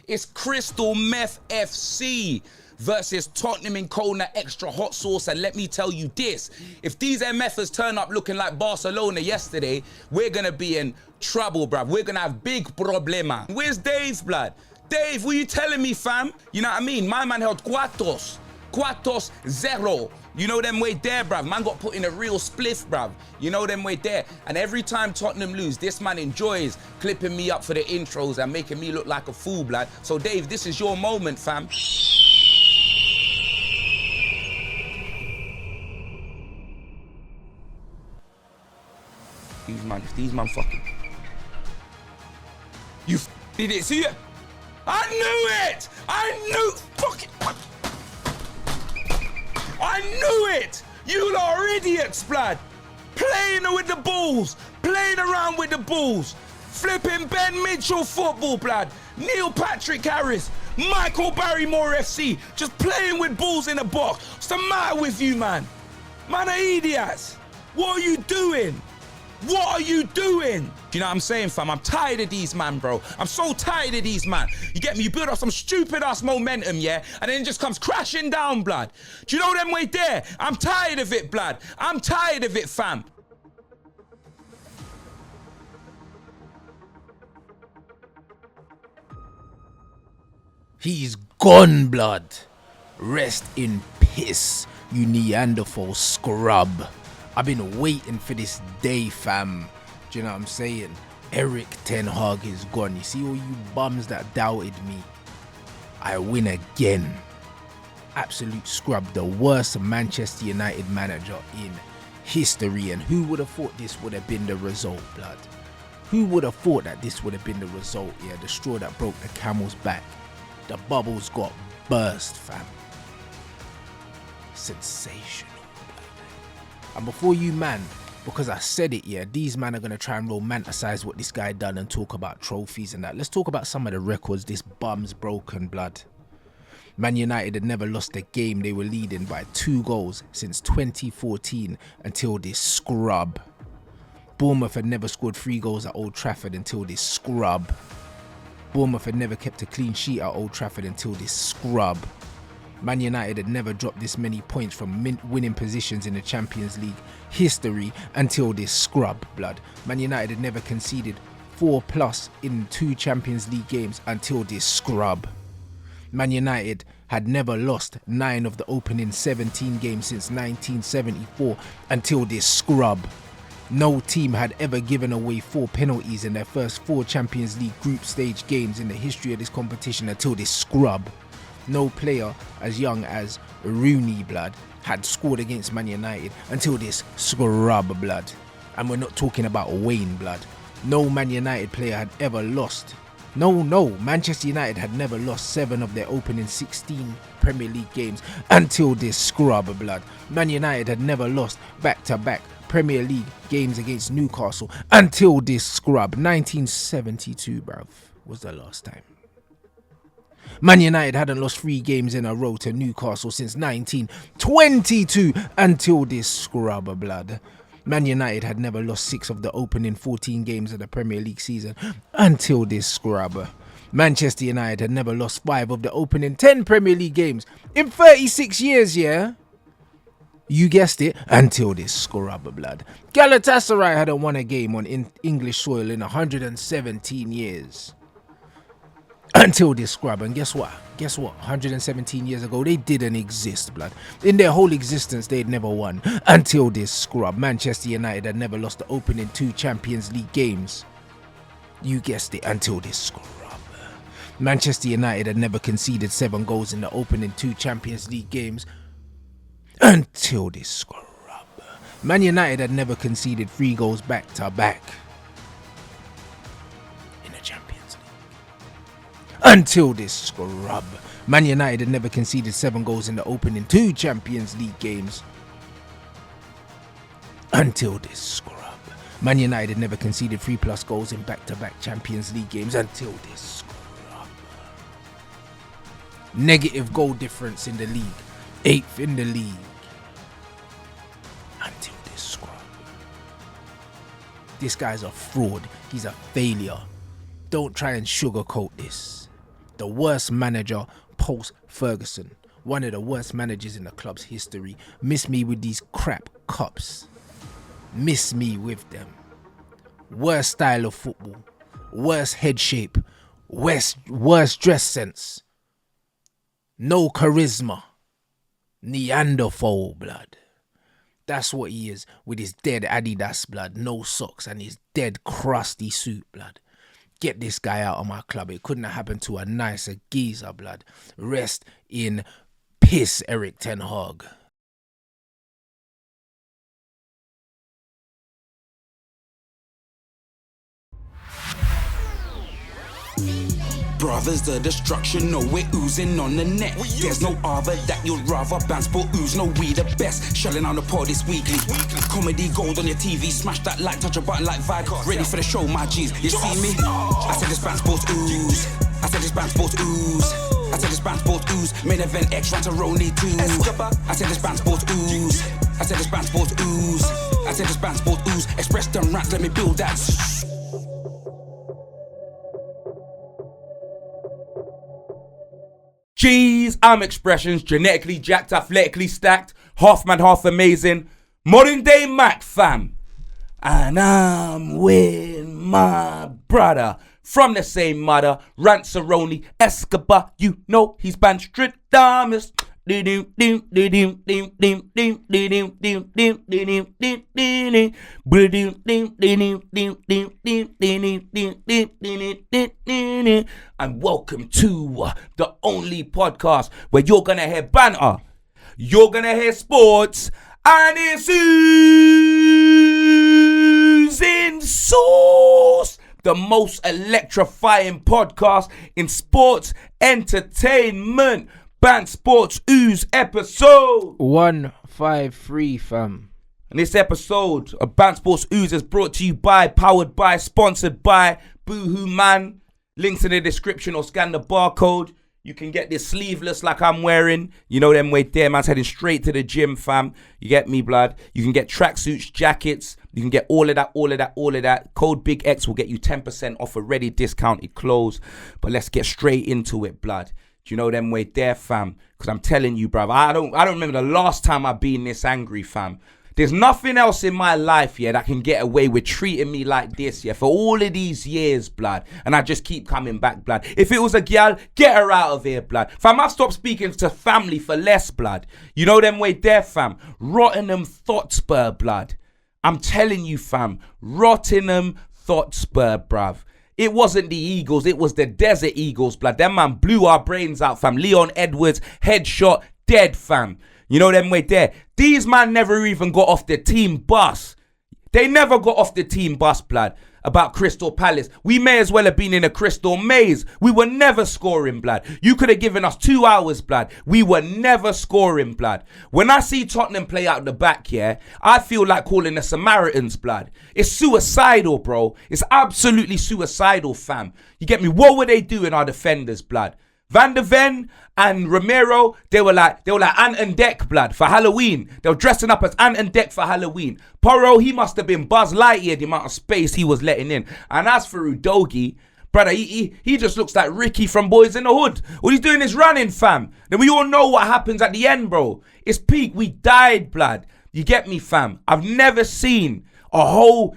It's Crystal Meth FC versus Tottenham in Kona extra hot sauce. And let me tell you this, if these MFers turn up looking like Barcelona yesterday, we're gonna be in trouble, bruv. We're gonna have big problema. Where's Dave, blood? Dave, what you telling me, fam? You know what I mean? My man held cuartos 0. You know them way there, bruv. Man got put in a real spliff, bruv. You know them way there. And every time Tottenham lose, this man enjoys clipping me up for the intros and making me look like a fool, blood. So Dave, this is your moment, fam. These man fucking. You did it, see it? I knew it! I knew it! You lot are idiots, blood! Playing with the balls! Playing around with the balls! Flipping Ben Mitchell football, blood! Neil Patrick Harris! Michael Barrymore FC! Just playing with balls in the box! What's the matter with you, man? Man are idiots! What are you doing? What are you doing? Do you know what I'm saying, fam? I'm tired of these man, bro. I'm so tired of these man. You get me? You build up some stupid ass momentum, yeah? And then it just comes crashing down, blood. Do you know them way there? I'm tired of it, blood. I'm tired of it, fam. He's gone, blood. Rest in piss, you Neanderthal scrub. I've been waiting for this day, fam. Do you know what I'm saying? Erik Ten Hag is gone. You see all you bums that doubted me? I win again. Absolute scrub. The worst Manchester United manager in history. And who would have thought this would have been the result, blood? Who would have thought that this would have been the result? Yeah, the straw that broke the camel's back. The bubbles got burst, fam. Sensational. And before you man, because I said it, yeah, these man are going to try and romanticize what this guy done and talk about trophies and that. Let's talk about some of the records this bum's broken, blood. Man United had never lost a game they were leading by 2 goals since 2014 until this scrub. Bournemouth had never scored 3 goals at Old Trafford until this scrub. Bournemouth had never kept a clean sheet at Old Trafford until this scrub. Man United had never dropped this many points from winning positions in the Champions League history until this scrub, blood. Man United had never conceded 4+ in 2 Champions League games until this scrub. Man United had never lost 9 of the opening 17 games since 1974 until this scrub. No team had ever given away 4 penalties in their first 4 Champions League group stage games in the history of this competition until this scrub. No player as young as Rooney, blood, had scored against Man United until this scrub, blood. And we're not talking about Wayne, blood. No Man United player had ever lost. No, Manchester United had never lost 7 of their opening 16 Premier League games until this scrub, blood. Man United had never lost back-to-back Premier League games against Newcastle until this scrub. 1972, bruv, was the last time. Man United hadn't lost 3 games in a row to Newcastle since 1922 until this scrub, blood. Man United had never lost 6 of the opening 14 games of the Premier League season until this scrub. Manchester United had never lost 5 of the opening 10 Premier League games in 36 years, yeah? You guessed it, until this scrub, blood. Galatasaray hadn't won a game on English soil in 117 years. Until this scrub. And guess what? 117 years ago, they didn't exist, blood. In their whole existence, they'd never won. Until this scrub. Manchester United had never lost the opening 2 Champions League games. You guessed it, until this scrub. Manchester United had never conceded 7 goals in the opening 2 Champions League games. Until this scrub. Man United had never conceded 3 goals back to back in the Champions League. Until this scrub. Man United had never conceded 7 goals in the opening 2 Champions League games. Until this scrub. Man United had never conceded 3+ goals in back-to-back Champions League games. Until this scrub. Negative goal difference in the league. 8th in the league. Until this scrub. This guy's a fraud. He's a failure. Don't try and sugarcoat this. The worst manager post Ferguson. One of the worst managers in the club's history. Miss me with these crap cups. Miss me with them. Worst style of football. Worst head shape. Worst dress sense. No charisma. Neanderthal blood. That's what he is with his dead Adidas blood. No socks and his dead crusty suit blood. Get this guy out of my club. It couldn't have happened to a nicer geezer blood. Rest in piss, Erik ten Hag. Brothers, the destruction, no, we're oozing on the net. There's no other that you'd rather bounce, but ooze, no, we the best. Shelling on the pod, it's weekly. Comedy gold on your TV, smash that like, touch a button like vibe. Ready for the show, my G's. You see me? I said this band sports ooze. I said this band sports ooze. I said this band sports ooze. Main event X, Rantaroni 2. I said this band sports ooze. I said this band sports ooze. I said this band sports ooze. Express them rants, let me build that. Jeez, I'm Expressions, genetically jacked, athletically stacked, half man, half amazing, modern day Mac fam. And I'm with my brother from the same mother, Rantaroni Escobar. You know he's Banstradamus. And welcome to the only podcast where you're gonna hear banter, you're gonna hear sports, and it's oozing sauce. The most electrifying podcast in sports entertainment. Band Sports Ooze episode 153, fam. And this episode of Band Sports Ooze is brought to you by, powered by, sponsored by Boohoo Man. Links in the description or scan the barcode. You can get this sleeveless like I'm wearing. You know them way there, man's heading straight to the gym, fam. You get me, blood. You can get tracksuits, jackets. You can get all of that. Code Big X will get you 10% off already discounted clothes. But let's get straight into it, blood. You know them way there, fam? Because I'm telling you, bruv, I don't remember the last time I've been this angry, fam. There's nothing else in my life, yeah, that can get away with treating me like this, yeah, for all of these years, blood. And I just keep coming back, blood. If it was a gal, get her out of here, blood. Fam, I've stopped speaking to family for less, blood. You know them way there, fam? Rottingham Hotspur, blood. I'm telling you, fam. Rottingham Hotspur, bruv. It wasn't the Eagles, it was the Desert Eagles, blood. Them man blew our brains out, fam. Leon Edwards, headshot, dead, fam. You know them way there. These man never even got off the team bus. They never got off the team bus, blood. About Crystal Palace. We may as well have been in a crystal maze. We were never scoring, blood. You could have given us 2 hours, blood. We were never scoring, blood. When I see Tottenham play out the back, yeah, I feel like calling the Samaritans, blood. It's suicidal, bro. It's absolutely suicidal, fam. You get me? What were they doing, our defenders, blood? Van de Ven and Romero, they were like Ant and Dec, blood, for Halloween. They were dressing up as Ant and Dec for Halloween. Porro, he must have been Buzz Lightyear, the amount of space he was letting in. And as for Udogie, brother, he just looks like Ricky from Boys in the Hood. All he's doing is running, fam. Then we all know what happens at the end, bro. It's peak. We died, blood. You get me, fam? I've never seen a whole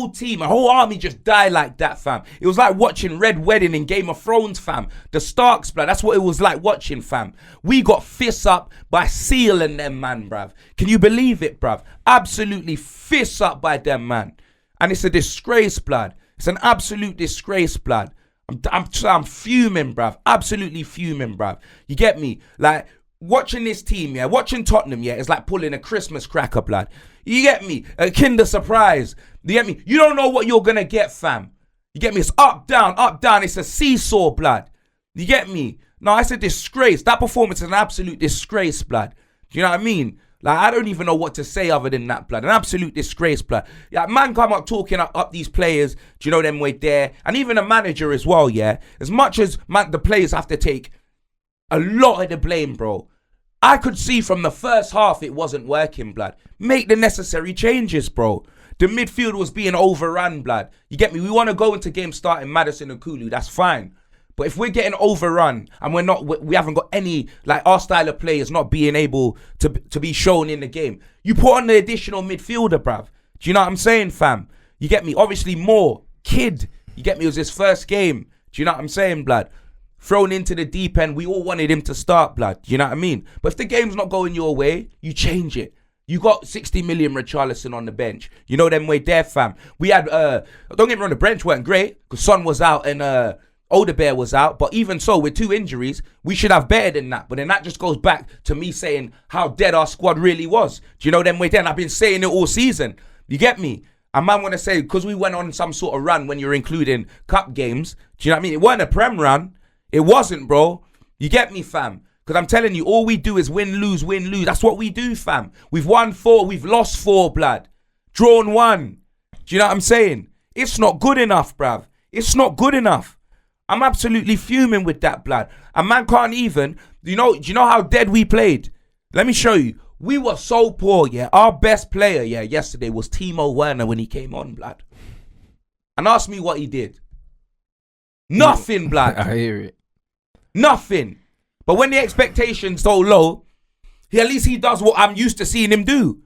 team, a whole army just die like that, fam. It was like watching Red Wedding in Game of Thrones, fam. The Starks, blood. That's what it was like watching, fam. We got fists up by Seal and them, man, bruv. Can you believe it, bruv? Absolutely fists up by them, man. And it's a disgrace, blood. It's an absolute disgrace, blood. I'm fuming, bruv. Absolutely fuming, bruv. You get me? Like, watching this team, yeah, watching Tottenham, yeah, it's like pulling a Christmas cracker, blood. You get me? A Kinder Surprise. You get me? You don't know what you're gonna get, fam. You get me? It's up, down, up, down. It's a seesaw, blood. You get me? No, it's a disgrace. That performance is an absolute disgrace, blood. Do you know what I mean? Like, I don't even know what to say other than that, blood. An absolute disgrace, blood. Yeah, man come up talking up these players. Do you know them way there? And even a manager as well, yeah? As much as the players have to take a lot of the blame, bro. I could see from the first half it wasn't working, blood. Make the necessary changes, bro. The midfield was being overrun, blood. You get me? We want to go into game starting Maddison and Kulu. That's fine. But if we're getting overrun and we haven't got any, like our style of play is not being able to be shown in the game, you put on the additional midfielder, bruv. Do you know what I'm saying, fam? You get me? Obviously, more kid. You get me? It was his first game. Do you know what I'm saying, blood? Thrown into the deep end. We all wanted him to start, blood. Do you know what I mean? But if the game's not going your way, you change it. You got 60 million Richarlison on the bench. You know them way there, fam. We had, don't get me wrong, the bench weren't great because Son was out and Odebear was out. But even so, with 2 injuries, we should have better than that. But then that just goes back to me saying how dead our squad really was. Do you know them way there? And I've been saying it all season. You get me? A man want to say, because we went on some sort of run when you're including cup games. Do you know what I mean? It wasn't a Prem run. It wasn't, bro. You get me, fam? Because I'm telling you, all we do is win, lose, win, lose. That's what we do, fam. We've won 4. We've lost 4, blood. Drawn 1. Do you know what I'm saying? It's not good enough, bruv. It's not good enough. I'm absolutely fuming with that, blood. A man can't even, do you know how dead we played? Let me show you. We were so poor, yeah. Our best player, yeah, yesterday was Timo Werner when he came on, blood. And ask me what he did. Nothing, blood. I hear it. Nothing. But when the expectation's so low, at least he does what I'm used to seeing him do.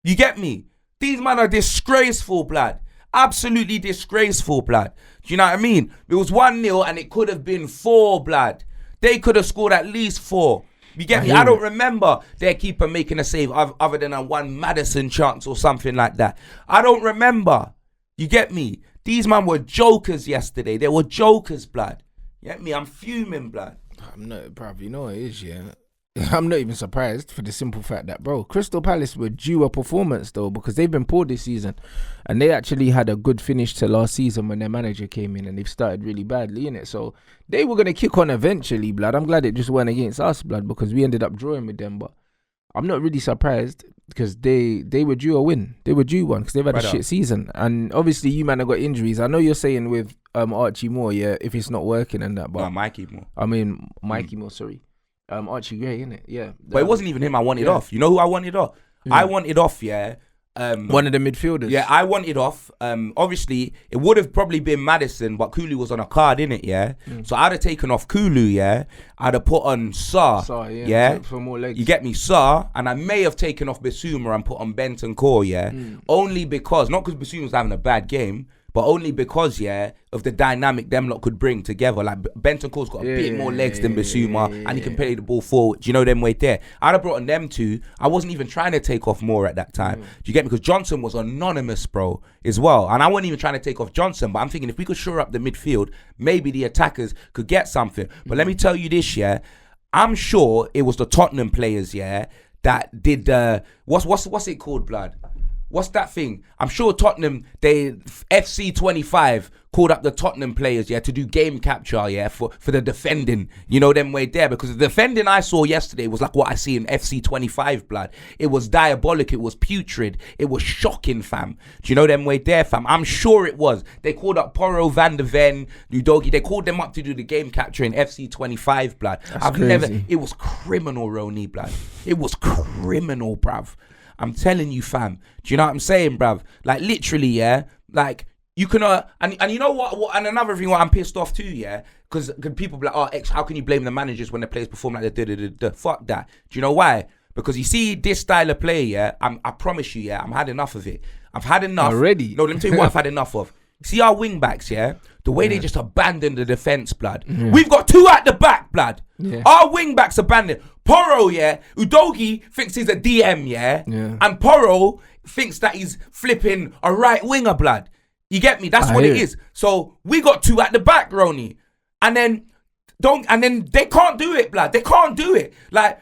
You get me? These men are disgraceful, blood. Absolutely disgraceful, blood. Do you know what I mean? It was 1-0 and it could have been 4, blood. They could have scored at least 4. You get me? I don't remember their keeper making a save other than a one Maddison chance or something like that. I don't remember. You get me? These men were jokers yesterday. They were jokers, blood. You get me? I'm fuming, blood. I'm not, bruv, you know what it is, yeah. I'm not even surprised for the simple fact that, bro, Crystal Palace were due a performance, though, because they've been poor this season. And they actually had a good finish to last season when their manager came in and they've started really badly, innit? So they were going to kick on eventually, blood. I'm glad it just went against us, blood, because we ended up drawing with them. But I'm not really surprised because they were due a win. They were due one because they've had a shit season. And obviously, you man have got injuries. I know you're saying with Archie Moore, yeah, if it's not working and that. But no, Mikey Moore. I mean, Mikey Moore, sorry. Archie Gray, innit? Yeah. But it wasn't even him I wanted off. You know who I wanted off? Yeah. I wanted off, yeah. One of the midfielders. Yeah, I wanted off. Obviously, it would have probably been Maddison, but Kulu was on a card, innit, yeah? So I'd have taken off Kulu, yeah? I'd have put on Sarr, yeah? For more legs. You get me? Sarr, and I may have taken off Bissouma and put on Benton Core, yeah? Only because, not because Bissouma's having a bad game, but only because, yeah, of the dynamic them lot could bring together. Like, Benton Core's got a bit more legs than Bissouma, and he can play the ball forward. Do you know them way there? I'd have brought on them two. I wasn't even trying to take off Moore at that time. Do you get me? Because Johnson was anonymous, bro, as well. And I wasn't even trying to take off Johnson, but I'm thinking if we could shore up the midfield, maybe the attackers could get something. But let me tell you this, yeah, I'm sure it was the Tottenham players, yeah, that did, what's it called, blood? What's that thing? I'm sure Tottenham, FC 25 called up the Tottenham players, yeah, to do game capture, yeah, for the defending, you know, them way there. Because the defending I saw yesterday was like what I see in FC 25, blood. It was diabolic. It was putrid. It was shocking, fam. Do you know them way there, fam? I'm sure it was. They called up Porro, Van der Ven, Udogi. They called them up to do the game capture in FC 25, blood. It was criminal, Roni, blood. It was criminal, bruv. I'm telling you, fam. Do you know what I'm saying, bruv? Like, literally, yeah? Like, you can, and you know what, and another thing what I'm pissed off too, yeah? Because people be like, oh, how can you blame the managers when the players perform like the fuck that. Do you know why? Because you see this style of play, yeah? I promise you, yeah, I've had enough of it. I've had enough. Already? No, let me tell you what I've had enough of. See our wing backs, yeah? The way they just abandon the defence, blood. We've got 2 at the back, blood. Our wing backs abandoned. Porro, yeah? Udogi thinks he's a DM, yeah? And Porro thinks that he's flipping a right winger, blood. You get me? That's what it is. So we got 2 at the back, Roni. And then they can't do it, blood. They can't do it. Like,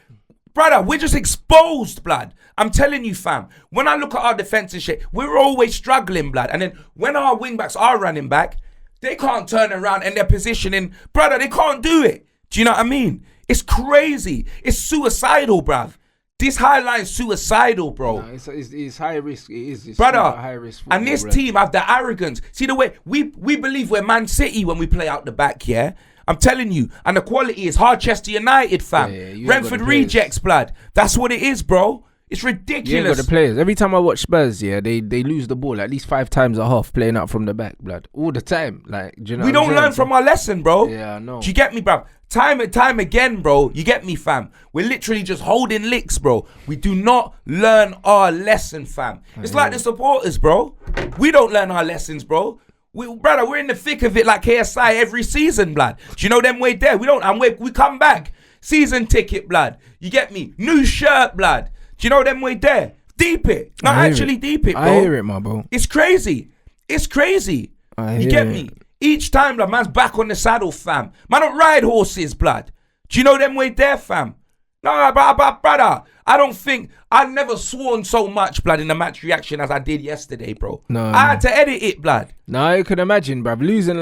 brother, we're just exposed, blood. I'm telling you, fam. When I look at our defense and shit, we're always struggling, blood. And then when our wing backs are running back, they can't turn around and they're positioning. Brother, they can't do it. Do you know what I mean? It's crazy. It's suicidal, bruv. This highlight is suicidal, bro. No, it's high risk. It is. It's brother, high risk football, and this team have the arrogance. See the way we believe we're Man City when we play out the back, yeah? I'm telling you. And the quality is Harchester United, fam. Brentford rejects, blood. That's what it is, bro. It's You ain't got ridiculous. the players. Every time I watch Spurs, yeah, they lose the ball at least 5 times a half playing out from the back, blood. All the time. Like, do you know We what I'm don't saying? learn from our lesson, bro. Yeah, I know. Do you get me, bro? Time and time again, bro. You get me, fam? We're literally just holding licks, bro. We do not learn our lesson, fam. It's like the supporters, bro. We don't learn our lessons, bro. Brother, we're in the thick of it like KSI every season, blood. Do you know them way there? We don't, and we come back. Season ticket, blood. You get me? New shirt, blood. Do you know them way there? Deep it. No, actually deep it, bro. I hear it, my bro. It's crazy. It's crazy. You get me? Each time, blood, man's back on the saddle, fam. Man don't ride horses, blood. Do you know them way there, fam? No, brother. I don't think, I've never sworn so much, blood, in the match reaction as I did yesterday, bro. No, I had to edit it, blood. No, I could imagine, bruv. Losing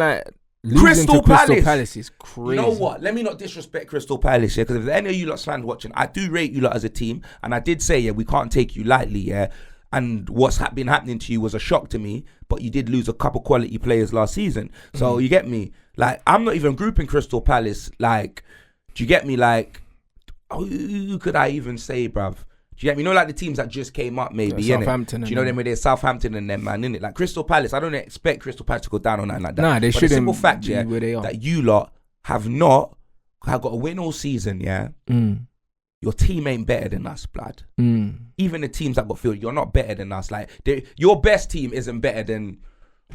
Crystal to Crystal Palace. Palace is crazy. You know what? Let me not disrespect Crystal Palace, yeah, because if any of you lot fans watching, I do rate you lot as a team, and I did say, yeah, we can't take you lightly, yeah, and what's been happening to you was a shock to me, but you did lose a couple quality players last season, so you get me? Like, I'm not even grouping Crystal Palace, like, do you get me? Like, who could I even say, bruv? Do you get me? You know, like the teams that just came up, maybe, yeah, innit? Southampton. Do you know them where they're Southampton and them, man, innit? Like Crystal Palace, I don't expect Crystal Palace to go down or nothing like that. Nah, they but shouldn't the simple fact, be yeah, where they are. that you lot have got a win all season, yeah? Your team ain't better than us, blood. Even the teams that got filled, you're not better than us. Like, your best team isn't better than...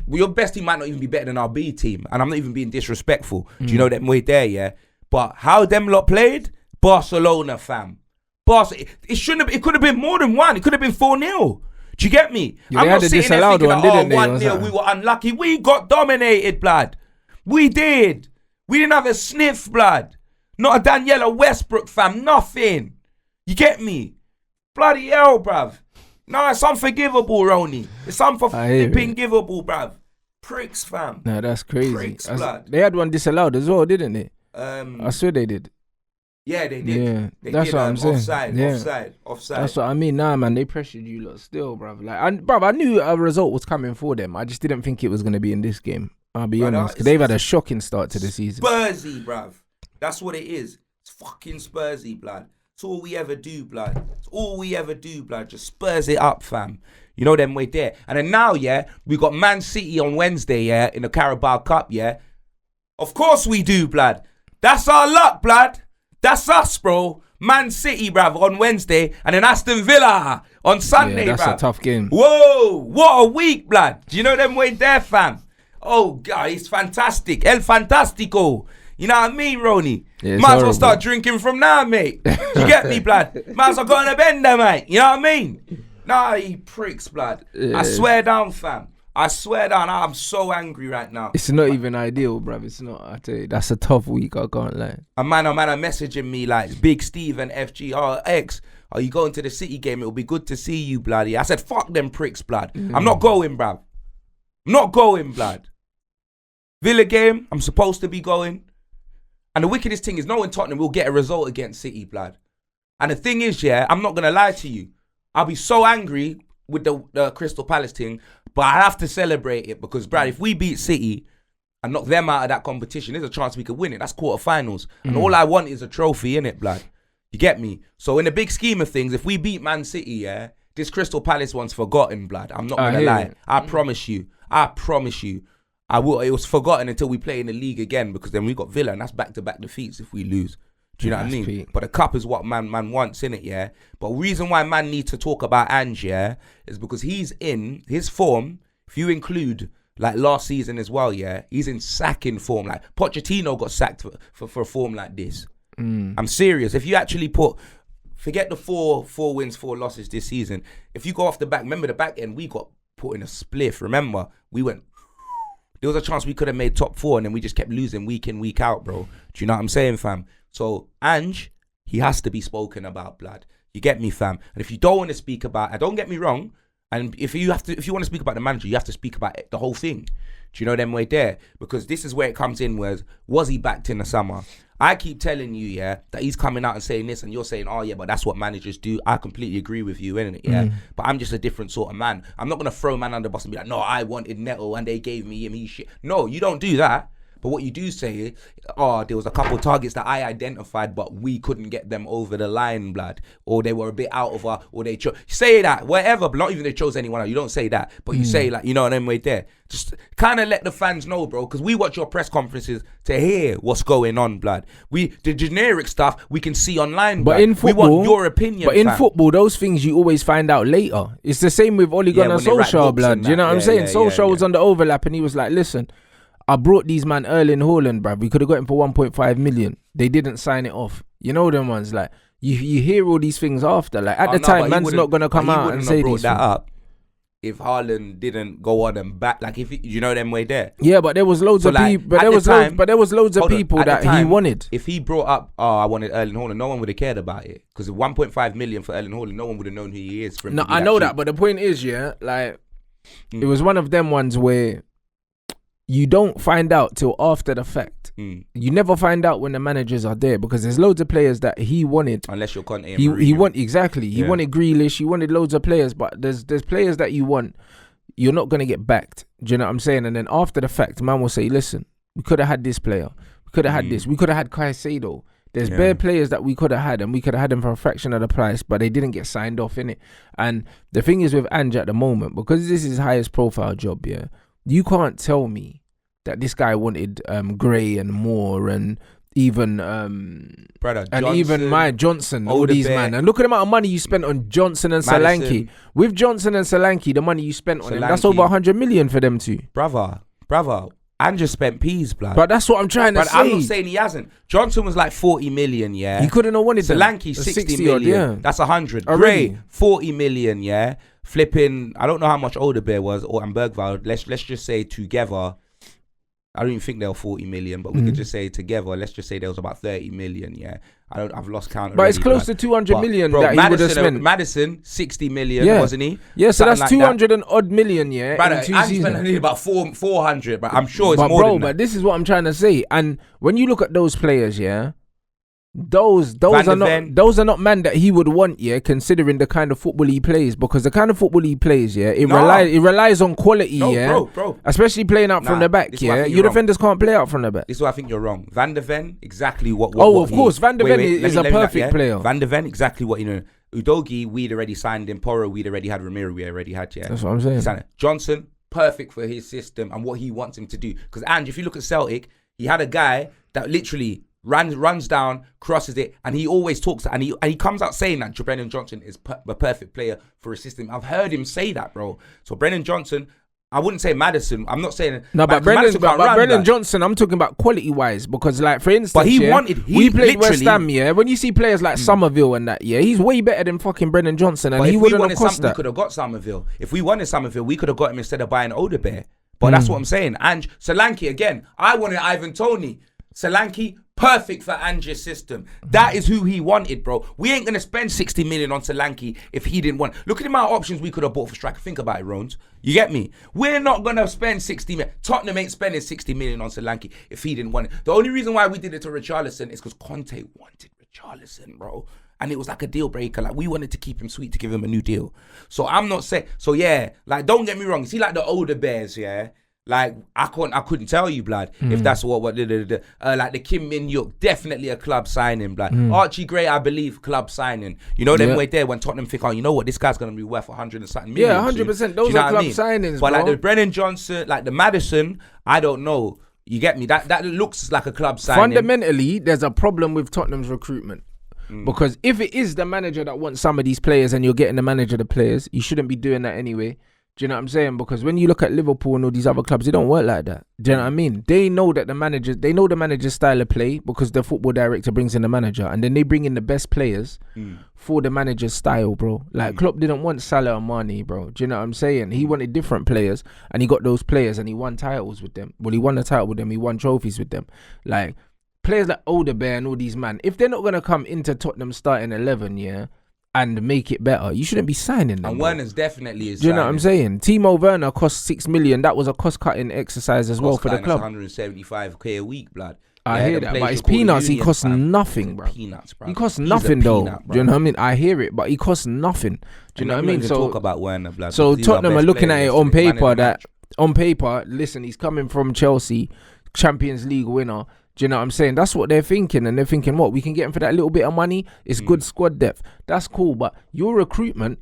Well, your best team might not even be better than our B team. And I'm not even being disrespectful. Do you know them way there, yeah? But how them lot played? Barcelona, fam. It could have been more than one. It could have been 4-0. Do you get me? Yeah, I'm they not had a sitting there disallowed thinking, one, didn't they, or 1-0, something? we were unlucky. We got dominated, blood. We did. We didn't have a sniff, blood. Not a Daniela Westbrook, fam. Nothing. You get me? Bloody hell, bruv. No, it's unforgivable, Ronnie. It's unforgivable, bruv. Pricks, fam. Nah, that's crazy. Pricks, blood. They had one disallowed as well, didn't they? I swear they did. Yeah, they did. Yeah, They that's did, what I'm saying. Offside. That's what I mean. Nah, man, they pressured you lot still, bruv. Like, I knew a result was coming for them. I just didn't think it was going to be in this game. I'll be honest. Because they've had a shocking start to the season. Spursy, bruv. That's what it is. It's fucking Spursy, blood. It's all we ever do, blood. It's all we ever do, blood. Just Spurs it up, fam. You know them way there. And then now, yeah, we got Man City on Wednesday, yeah, in the Carabao Cup, yeah. Of course we do, blood. That's our luck, blood. That's us, bro. Man City, bruv, on Wednesday. And then Aston Villa on Sunday, yeah, that's bruv. a tough game. Whoa, what a week, blood. Do you know them way there, fam? Oh, God, it's fantastic. El Fantastico. You know what I mean, Ronnie? Yeah, might as well start drinking from now, mate. You get me, blood? Might as well go on a bender, mate. You know what I mean? Nah, you pricks, blood. Yeah. I swear down, fam. I swear down, I'm so angry right now. It's not even ideal, bruv. It's not. I tell you, that's a tough week. I can't lie. A man are messaging me like, Big Steve and FG, X, are you going to the City game? It'll be good to see you, bloody. I said, fuck them pricks, blood. I'm not going, bruv. I'm not going, blood. Villa game, I'm supposed to be going. And the wickedest thing is, knowing Tottenham will get a result against City, blood. And the thing is, yeah, I'm not going to lie to you. I'll be so angry with the Crystal Palace thing, but I have to celebrate it because, Brad, if we beat City and knock them out of that competition, there's a chance we could win it. That's quarterfinals. And all I want is a trophy, innit, blood? You get me? So in the big scheme of things, if we beat Man City, yeah, this Crystal Palace one's forgotten, blood. I'm not going to lie. I promise you. I will. It was forgotten until we play in the league again because then we got Villa and that's back-to-back defeats if we lose. Do you know what I mean? Peak. But the cup is what man wants, innit, yeah? But reason why man needs to talk about Ange, yeah, is because he's in his form, if you include like last season as well, yeah, he's in sacking form. Like Pochettino got sacked for a form like this. I'm serious. If you actually forget the four wins, 4 losses this season. If you go off the back, remember the back end, we got put in a spliff. Remember, we went, there was a chance we could have made top 4 and then we just kept losing week in, week out, bro. Do you know what I'm saying, fam? So Ange, he has to be spoken about, blood. You get me, fam? And if you don't want to speak about, don't get me wrong, and if you want to speak about the manager, you have to speak about the whole thing. Do you know them way there? Because this is where it comes in, was he backed in the summer? I keep telling you, yeah, that he's coming out and saying this and you're saying, oh yeah, but that's what managers do. I completely agree with you, innit? Yeah. But I'm just a different sort of man. I'm not going to throw man under the bus and be like, no, I wanted Neto and they gave me him. No, you don't do that. But what you do say, there was a couple of targets that I identified, but we couldn't get them over the line, blood. Or they were a bit out of our, or they say that, whatever, but not even they chose anyone else. You don't say that, but you say like, you know what I mean, right there. Just kind of let the fans know, bro, because we watch your press conferences to hear what's going on, blood. The generic stuff we can see online, blood. But in football, we want your opinion. But in fam. football, those things you always find out later. It's the same with Ole Gunnar when they write Solskjaer, books blood. and You know that. what I'm Yeah, saying? yeah, Solskjaer was yeah. on the overlap, and he was like, "Listen, I brought these man Erling Haaland, bruv. We could have got him for 1.5 million. They didn't sign it off. You know them ones like you hear all these things after. Like at the time, man's not gonna come out and say these that things. up if Haaland didn't go on and back, like if you know them way there. Yeah, but there was loads of like, people. But at there was loads of hold on, people at the that he time, wanted. If he brought up, I wanted Erling Haaland, no one would have cared about it because 1.5 million for Erling Haaland, no one would have known who he is. For him No, to be I know cheap. that, but the point is, yeah, like it was one of them ones where you don't find out till after the fact. You never find out when the managers are there because there's loads of players that he wanted. Unless you're Conte. He wanted He wanted Grealish. He wanted loads of players, but there's players that you want. You're not gonna get backed. Do you know what I'm saying? And then after the fact, man will say, "Listen, we could have had this player. We could have had this. We could have had Caicedo. There's bare players that we could have had, and we could have had them for a fraction of the price, but they didn't get signed off in it." And the thing is with Ange at the moment, because this is his highest profile job, yeah, you can't tell me that this guy wanted Gray and Moore and even Brother, and Johnson, even my Johnson, all these man. And look at the amount of money you spent on Johnson and Maddison. Solanke. With Johnson and Solanke, the money you spent on him, that's Solanke. over 100 million for them two. brother. Andrew spent peas, blood. But that's what I'm trying to But say. I'm not saying he hasn't. Johnson was like 40 million, yeah. He couldn't have wanted them. Solanke, 60 million. odd, yeah. That's 100. Already. Gray, 40 million, yeah. Flipping, I don't know how much older Bear was, or Bergvall. Let's just say together, I don't even think they were 40 million, but we could just say together, let's just say there was about 30 million, yeah. I've lost count. But it's close to 200 million that he would have spent. Maddison, 60 million, wasn't he? Yeah, so Something that's like 200 and odd million, yeah. Brother, in 2 I seasons. spent only about 400, but I'm sure it's But more bro, than but that. this is what I'm trying to say. And when you look at those players, yeah, those Van are de Ven. not man that he would want, yeah, considering the kind of football he plays. Because the kind of football he plays, yeah, it relies on quality, No, yeah. bro. Especially playing out from the back, this is why I yeah. think Your you're wrong. defenders can't play out from the back. This is why I think you're wrong. Van de Ven, exactly what Of he- course, Van de Wait, Ven is a let me perfect player. Van de Ven, exactly what you know. Udogie, we'd already signed him. Poro, we'd already had. Ramiro, we already had. Yeah, That's what I'm saying. Signed him. Johnson, perfect for his system and what he wants him to do. Because Ange, if you look at Celtic, he had a guy that literally runs down, crosses it, and he always talks. And he comes out saying that Brennan Johnson is the perfect player for his system. I've heard him say that, bro. So Brennan Johnson. I wouldn't say Maddison. I'm not saying No, but Maddison can't run, Brendan like. Johnson, I'm talking about quality wise because, like, for instance, But he yeah, wanted- we played West literally- Ham, yeah. When you see players like Somerville and that, yeah, he's way better than fucking Brendan Johnson, and But he if we wouldn't wanted have cost something, we that. could have got Somerville. If we wanted Somerville, we could have got him instead of buying Odebear. But that's what I'm saying. And Solanke, again, I wanted Ivan Toney. Solanke, perfect for Ange's system. That is who he wanted, bro. We ain't going to spend 60 million on Solanke if he didn't want. Look at the amount of options we could have bought for striker. Think about it, Rones. You get me? We're not going to spend 60 million. Tottenham ain't spending 60 million on Solanke if he didn't want it. The only reason why we did it to Richarlison is because Conte wanted Richarlison, bro. And it was like a deal breaker. Like, we wanted to keep him sweet to give him a new deal. So I'm not saying... So, yeah, like, don't get me wrong. See, like, the older Bears, yeah? Like, I couldn't tell you, blood, if that's what like the Kim Min-yook, definitely a club signing, blood. Archie Gray, I believe, club signing. You know, them way there when Tottenham think, oh, you know what, this guy's going to be worth 100 and something million. Yeah, 100%. Those are club signings, But bro. like the Brennan Johnson, like the Maddison, I don't know. You get me? That looks like a club signing. Fundamentally, there's a problem with Tottenham's recruitment. Because if it is the manager that wants some of these players and you're getting the manager the players, you shouldn't be doing that anyway. Do you know what I'm saying? Because when you look at Liverpool and all these other clubs, they don't work like that. Do you know what I mean? They know that the manager's style of play because the football director brings in the manager, and then they bring in the best players for the manager's style, bro. Like Klopp didn't want Salah and Mane, bro. Do you know what I'm saying? He wanted different players, and he got those players, and he won titles with them. Well, he won a title with them. He won trophies with them. Like players like Odebear and all these man, if they're not gonna come into Tottenham starting 11, yeah, and make it better, you shouldn't be signing them. And bro. Werner's definitely is. Do you know what I'm saying? Timo Werner cost 6 million. That was a cost-cutting exercise as well for the club. 175k a week, blood. I hear that, but it's peanuts. He costs nothing, bro. Peanuts, bro. He costs nothing, though. Peanut, do you know what I mean? I hear it, but he costs nothing. Do you know what I mean? So talk about Werner, blood. So These are Tottenham best are looking at players it on to man of paper the that match. on paper, listen, he's coming from Chelsea. Champions League winner. Do you know what I'm saying? That's what they're thinking. And they're thinking, what, we can get him for that little bit of money? It's good squad depth. That's cool. But your recruitment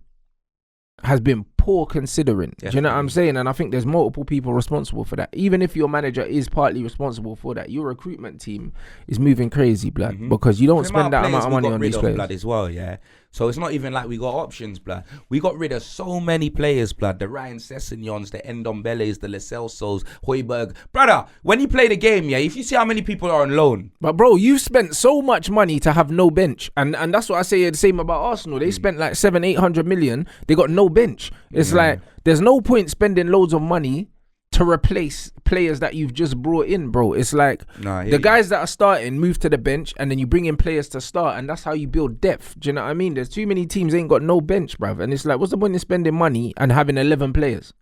has been poor considering. Definitely. Do you know what I'm saying? And I think there's multiple people responsible for that. Even if your manager is partly responsible for that, your recruitment team is moving crazy, blood, because you don't spend that amount of money on these players. Blood as well, yeah. So it's not even like we got options, blood. We got rid of so many players, blood. The Ryan Sessegnons, the Ndombeles, the Lacelsos, Højbjerg. Brother, when you play the game, yeah, if you see how many people are on loan. But bro, you've spent so much money to have no bench. And that's what I say the same about Arsenal. They spent like 700-800 million. They got no bench. It's like, there's no point spending loads of money to replace players that you've just brought in, bro. It's like the guys that are starting move to the bench, and then you bring in players to start, and that's how you build depth. Do you know what I mean? There's too many teams ain't got no bench, bruv. And it's like, what's the point in spending money and having 11 players?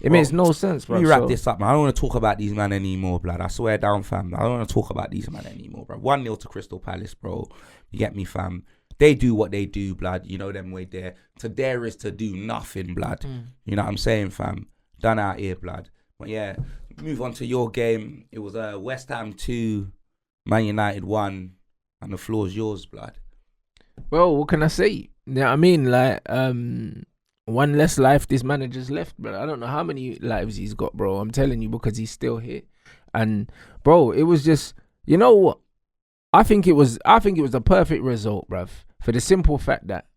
It makes no sense, bro. Let me wrap this up, man. I don't want to talk about these man anymore, blood. I swear down, fam. I don't want to talk about these man anymore, bro. 1-0 to Crystal Palace, bro. You get me, fam? They do what they do, blood. You know them way there. To dare is to do nothing, blood. You know what I'm saying, fam? Done out here, blood. But yeah, move on to your game. It was West Ham 2, Man United 1, and the floor's yours, blood. Well, what can I say? You know what I mean? Like, one less life this manager's left, bro. I don't know how many lives he's got, bro. I'm telling you, because he's still here. And bro, it was just, you know what? I think it was the perfect result, bruv. For the simple fact that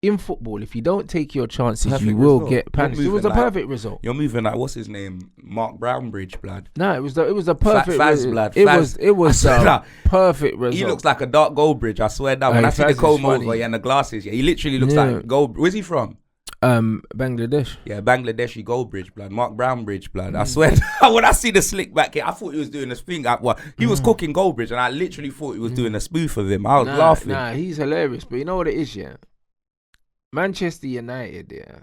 in football, if you don't take your chances, Perfect you will result. get punished. It was a perfect result. You're moving like, what's his name? Mark Brownbridge, blood. No, it was a perfect Faz, blood. It Faz. was a perfect result. He looks like a dark Goldbridge, I swear down. When I see the comb over and the glasses, yeah, he literally looks like Gold. Where's he from? Bangladesh. Yeah, Bangladeshi Goldbridge, blood. Mark Brownbridge, blood. I swear, when I see the slick back here, I thought he was doing a thing. He was cooking Goldbridge, and I literally thought he was doing a spoof of him. I was laughing. Nah, he's hilarious. But you know what it is, yeah? Manchester United, yeah,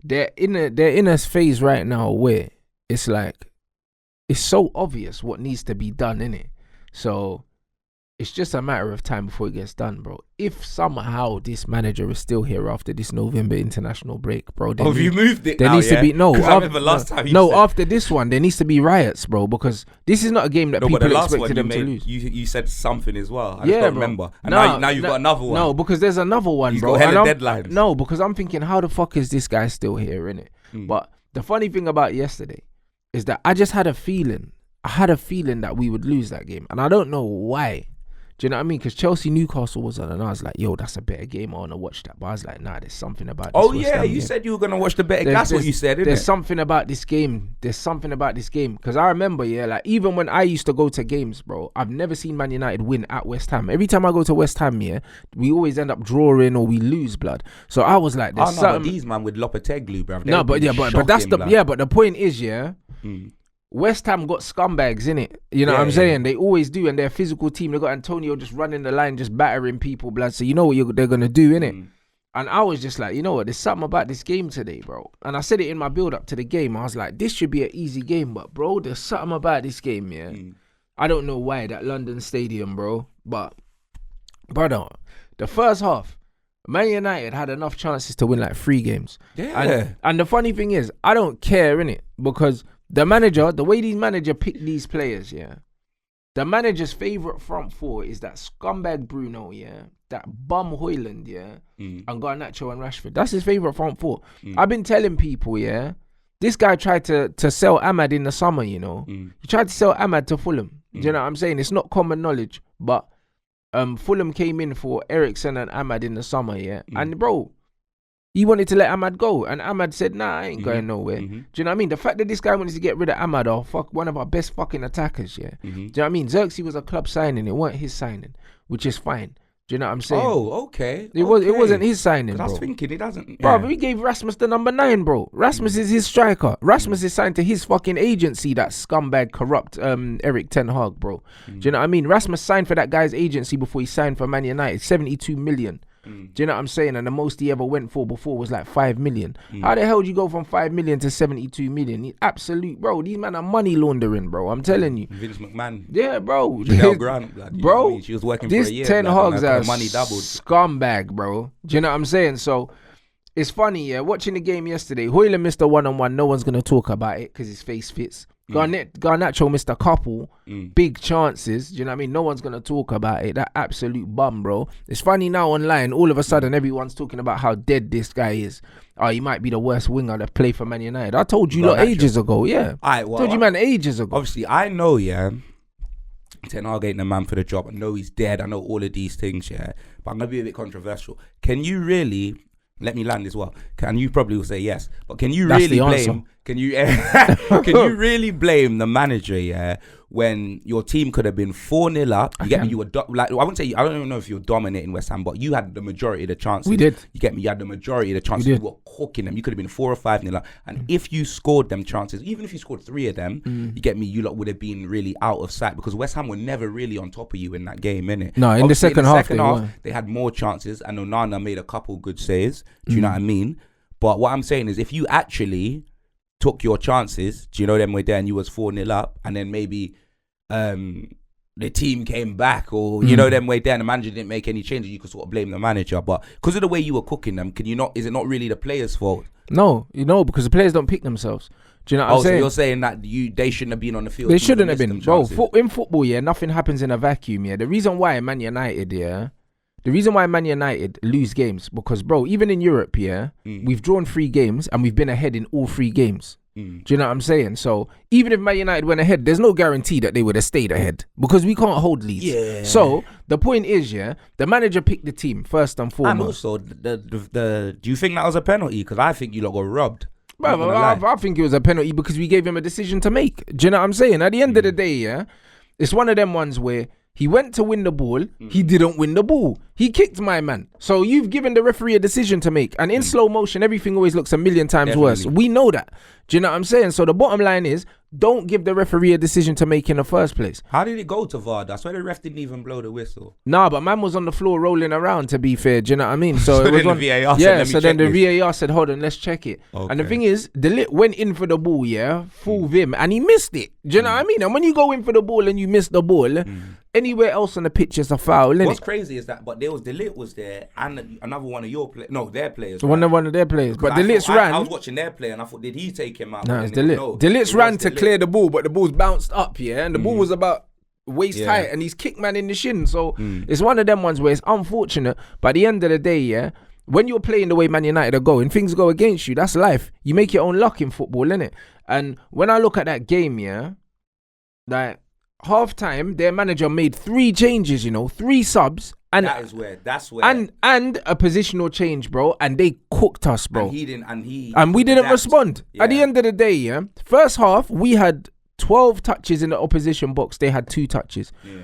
they're in a phase right now where it's like, it's so obvious what needs to be done, innit? So it's just a matter of time before it gets done, bro. If somehow this manager is still here after this November international break, bro, have you moved it? There now, needs to be I remember last time. After this one, there needs to be riots, bro, because this is not a game that people expected them to lose. You said something as well. I just don't remember. And now you've got another one. No, because there's another one, bro. He's got hella deadlines. No, because I'm thinking, how the fuck is this guy still here, innit? But the funny thing about yesterday is that I just had a feeling. I had a feeling that we would lose that game, and I don't know why. Do you know what I mean? Because Chelsea-Newcastle was on, and I was like, yo, that's a better game. I want to watch that. But I was like, nah, there's something about this. Oh, yeah, you said you were going to watch the better. That's what you said, isn't it? There's something about this game. There's something about this game. Because I remember, yeah, like, even when I used to go to games, bro, I've never seen Man United win at West Ham. Every time I go to West Ham, yeah, we always end up drawing or we lose, blood. So I was like, there's but these man with Lopeteglu, bro. No, but that's the... Yeah, but the point is, yeah... West Ham got scumbags, innit? You know what I'm saying? They always do, and they're a physical team. They got Antonio just running the line, just battering people, blood. So you know what they're gonna do, innit? And I was just like, you know what? There's something about this game today, bro. And I said it in my build-up to the game. I was like, this should be an easy game, but bro, there's something about this game, yeah. I don't know why, that London Stadium, bro. But, brother, the first half, Man United had enough chances to win like 3 games. Yeah. And the funny thing is, I don't care, innit? Because the manager, the way these manager pick these players, yeah. The manager's favourite front four is that scumbag Bruno, yeah. That bum Højlund, yeah. And Garnacho and Rashford. That's his favourite front four. I've been telling people, yeah. This guy tried to sell Ahmad in the summer, you know. He tried to sell Ahmad to Fulham. Do you know what I'm saying? It's not common knowledge. But Fulham came in for Eriksen and Ahmad in the summer, yeah. And bro, he wanted to let Ahmad go, and Ahmad said, nah, I ain't going nowhere. Do you know what I mean? The fact that this guy wanted to get rid of Ahmad, one of our best fucking attackers, yeah. Do you know what I mean? Xerxes was a club signing, it wasn't his signing, which is fine. Do you know what I'm saying? Oh, okay. It wasn't his signing, bro. I was thinking he doesn't. Bro, we gave Rasmus the number 9, bro. Rasmus is his striker. Rasmus is signed to his fucking agency, that scumbag, corrupt Erik ten Hag, bro. Do you know what I mean? Rasmus signed for that guy's agency before he signed for Man United, 72 million. Do you know what I'm saying? And the most he ever went for before was like 5 million. How the hell did you go from 5 million to 72 million? Absolute, bro. These men are money laundering, bro. I'm telling you. Vince McMahon. Yeah, bro. Janelle Grant, blood. Bro, I mean, she was working for a year. This 10 Hogs are money doubled. scumbag, bro. Do you know what I'm saying? So it's funny, yeah. Watching the game yesterday, Højlund missed a 1-on-1. No one's gonna talk about it because his face fits. Garnacho missed a couple big chances. Do you know what I mean? No one's gonna talk about it. That absolute bum, bro. It's funny now online. All of a sudden, everyone's talking about how dead this guy is. Oh, he might be the worst winger to play for Man United. I told you ages ago. Yeah, told you, man, ages ago. Obviously, I know. Yeah, Ten Hag ain't the man for the job. I know he's dead. I know all of these things. Yeah, but I'm gonna be a bit controversial. Can you really? Let me land as well. And you probably will say yes, but can you really blame? Can you really blame the manager? Yeah, when your team could have been 4-0 up. You get me? You were I wouldn't say. I don't even know if you were dominating West Ham, but you had the majority of the chances. We did. You get me? You had the majority of the chances. You were cooking them. You could have been 4 or 5-0 up. And if you scored them chances, even if you scored 3 of them, you get me? You lot would have been really out of sight because West Ham were never really on top of you in that game, innit? No, in the second half, they had more chances, and Onana made a couple good saves. Do you know what I mean? But what I'm saying is, if you actually took your chances, do you know them way there, and you was 4-0 up, and then maybe the team came back, or you know them way there, and the manager didn't make any changes, you could sort of blame the manager. But because of the way you were cooking them, can you not? Is it not really the players' fault? No, because the players don't pick themselves. Do you know what I'm saying? So you're saying that they shouldn't have been on the field? They shouldn't have been, bro. In football, yeah, nothing happens in a vacuum. Yeah, the reason why Man United lose games because, bro, even in Europe, yeah, we've drawn 3 games and we've been ahead in all 3 games. Do you know what I'm saying? So even if Man United went ahead, there's no guarantee that they would have stayed ahead because we can't hold leads. Yeah. So the point is, yeah, the manager picked the team first and foremost. And also, do you think that was a penalty? Because I think you lot got robbed. Bro, I think it was a penalty because we gave him a decision to make. Do you know what I'm saying? At the end of the day, yeah, it's one of them ones where he went to win the ball. He didn't win the ball. He kicked my man. So you've given the referee a decision to make. And in slow motion, everything always looks a million times worse. We know that. Do you know what I'm saying? So the bottom line is, don't give the referee a decision to make in the first place. How did it go to VAR? That's why the ref didn't even blow the whistle. Nah, but man was on the floor rolling around, to be fair. Do you know what I mean? So, it was then the VAR said, so then the VAR said, hold on, let's check it. Okay. And the thing is, De Ligt went in for the ball, yeah, full vim, and he missed it. Do you know what I mean? And when you go in for the ball and you miss the ball, anywhere else on the pitch is a foul, innit? What's crazy is that, but De Ligt was there, and another one of your players, their players. One of their players. But De Ligt ran. I was watching their play, and I thought, did he take him out? No, it's De Ligt. De Ligt ran to clear the ball, but the ball's bounced up, yeah, and the ball was about waist height, and he's kicked man in the shin. So it's one of them ones where it's unfortunate, but at the end of the day, yeah, when you're playing the way Man United are going, things go against you. That's life. You make your own luck in football, innit? And when I look at that game, yeah, like half time, their manager made 3 changes, 3 subs. And that's where and a positional change, bro, and they cooked us, bro. And we didn't respond. Yeah. At the end of the day, yeah, first half we had 12 touches in the opposition box. They had 2 touches. Yeah.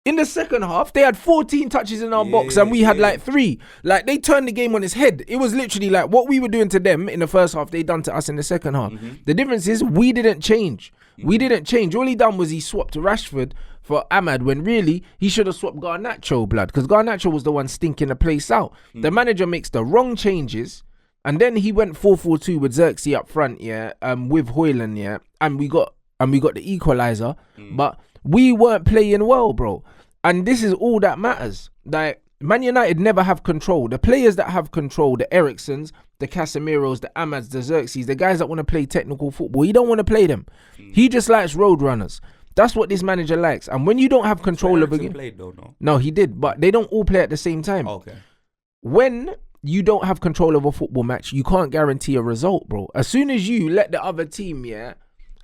In the second half, they had 14 touches in our box, and we had like 3. Like, they turned the game on its head. It was literally like what we were doing to them in the first half, they done to us in the second half. The difference is we didn't change. We didn't change. All he done was he swapped Rashford for Ahmad when really he should have swapped Garnacho, blood, because Garnacho was the one stinking the place out. The manager makes the wrong changes, and then he went 4-4-2 with Xerxes up front, yeah, with Højlund, yeah, and we got the equaliser, but we weren't playing well, bro. And this is all that matters. Like, Man United never have control. The players that have control, the Eriksons, the Casemiros, the Ahmads, the Xerxes, the guys that want to play technical football, he don't want to play them. He just likes road runners. That's what this manager likes. And when you don't have control of a game, played though, no? No, he did, but they don't all play at the same time. Okay. When you don't have control of a football match, you can't guarantee a result, bro. As soon as you let the other team, yeah,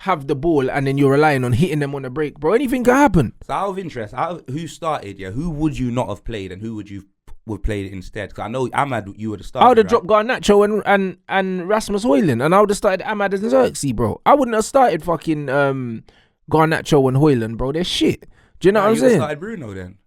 have the ball, and then you're relying on hitting them on the break, bro, anything can happen. So out of interest, who started, yeah, who would you not have played and who would you have played instead? Because I know Ahmad, you would have started. I would have dropped Garnacho and Rasmus Højlund, and I would have started Ahmad and Xerxes, bro. I wouldn't have started fucking Garnacho and Højlund, bro. They're shit. Do you know what I'm saying? You started Bruno then?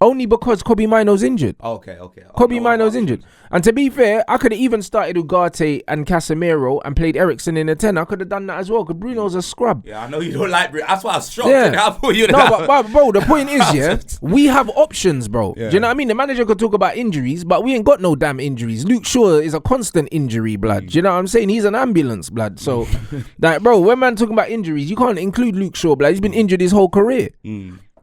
Only because Kobbie Mainoo's injured. Okay. Kobbie Mainoo's injured. And to be fair, I could have even started Ugarte and Casemiro and played Eriksen in the 10. I could have done that as well, because Bruno's a scrub. Yeah, I know you don't like Bruno. That's why I was shocked. Yeah. But bro, the point is, yeah, we have options, bro. Yeah. Do you know what I mean? The manager could talk about injuries, but we ain't got no damn injuries. Luke Shaw is a constant injury, blood. Do you know what I'm saying? He's an ambulance, blood. So, like, bro, when man talking about injuries, you can't include Luke Shaw, blood. He's been injured his whole career.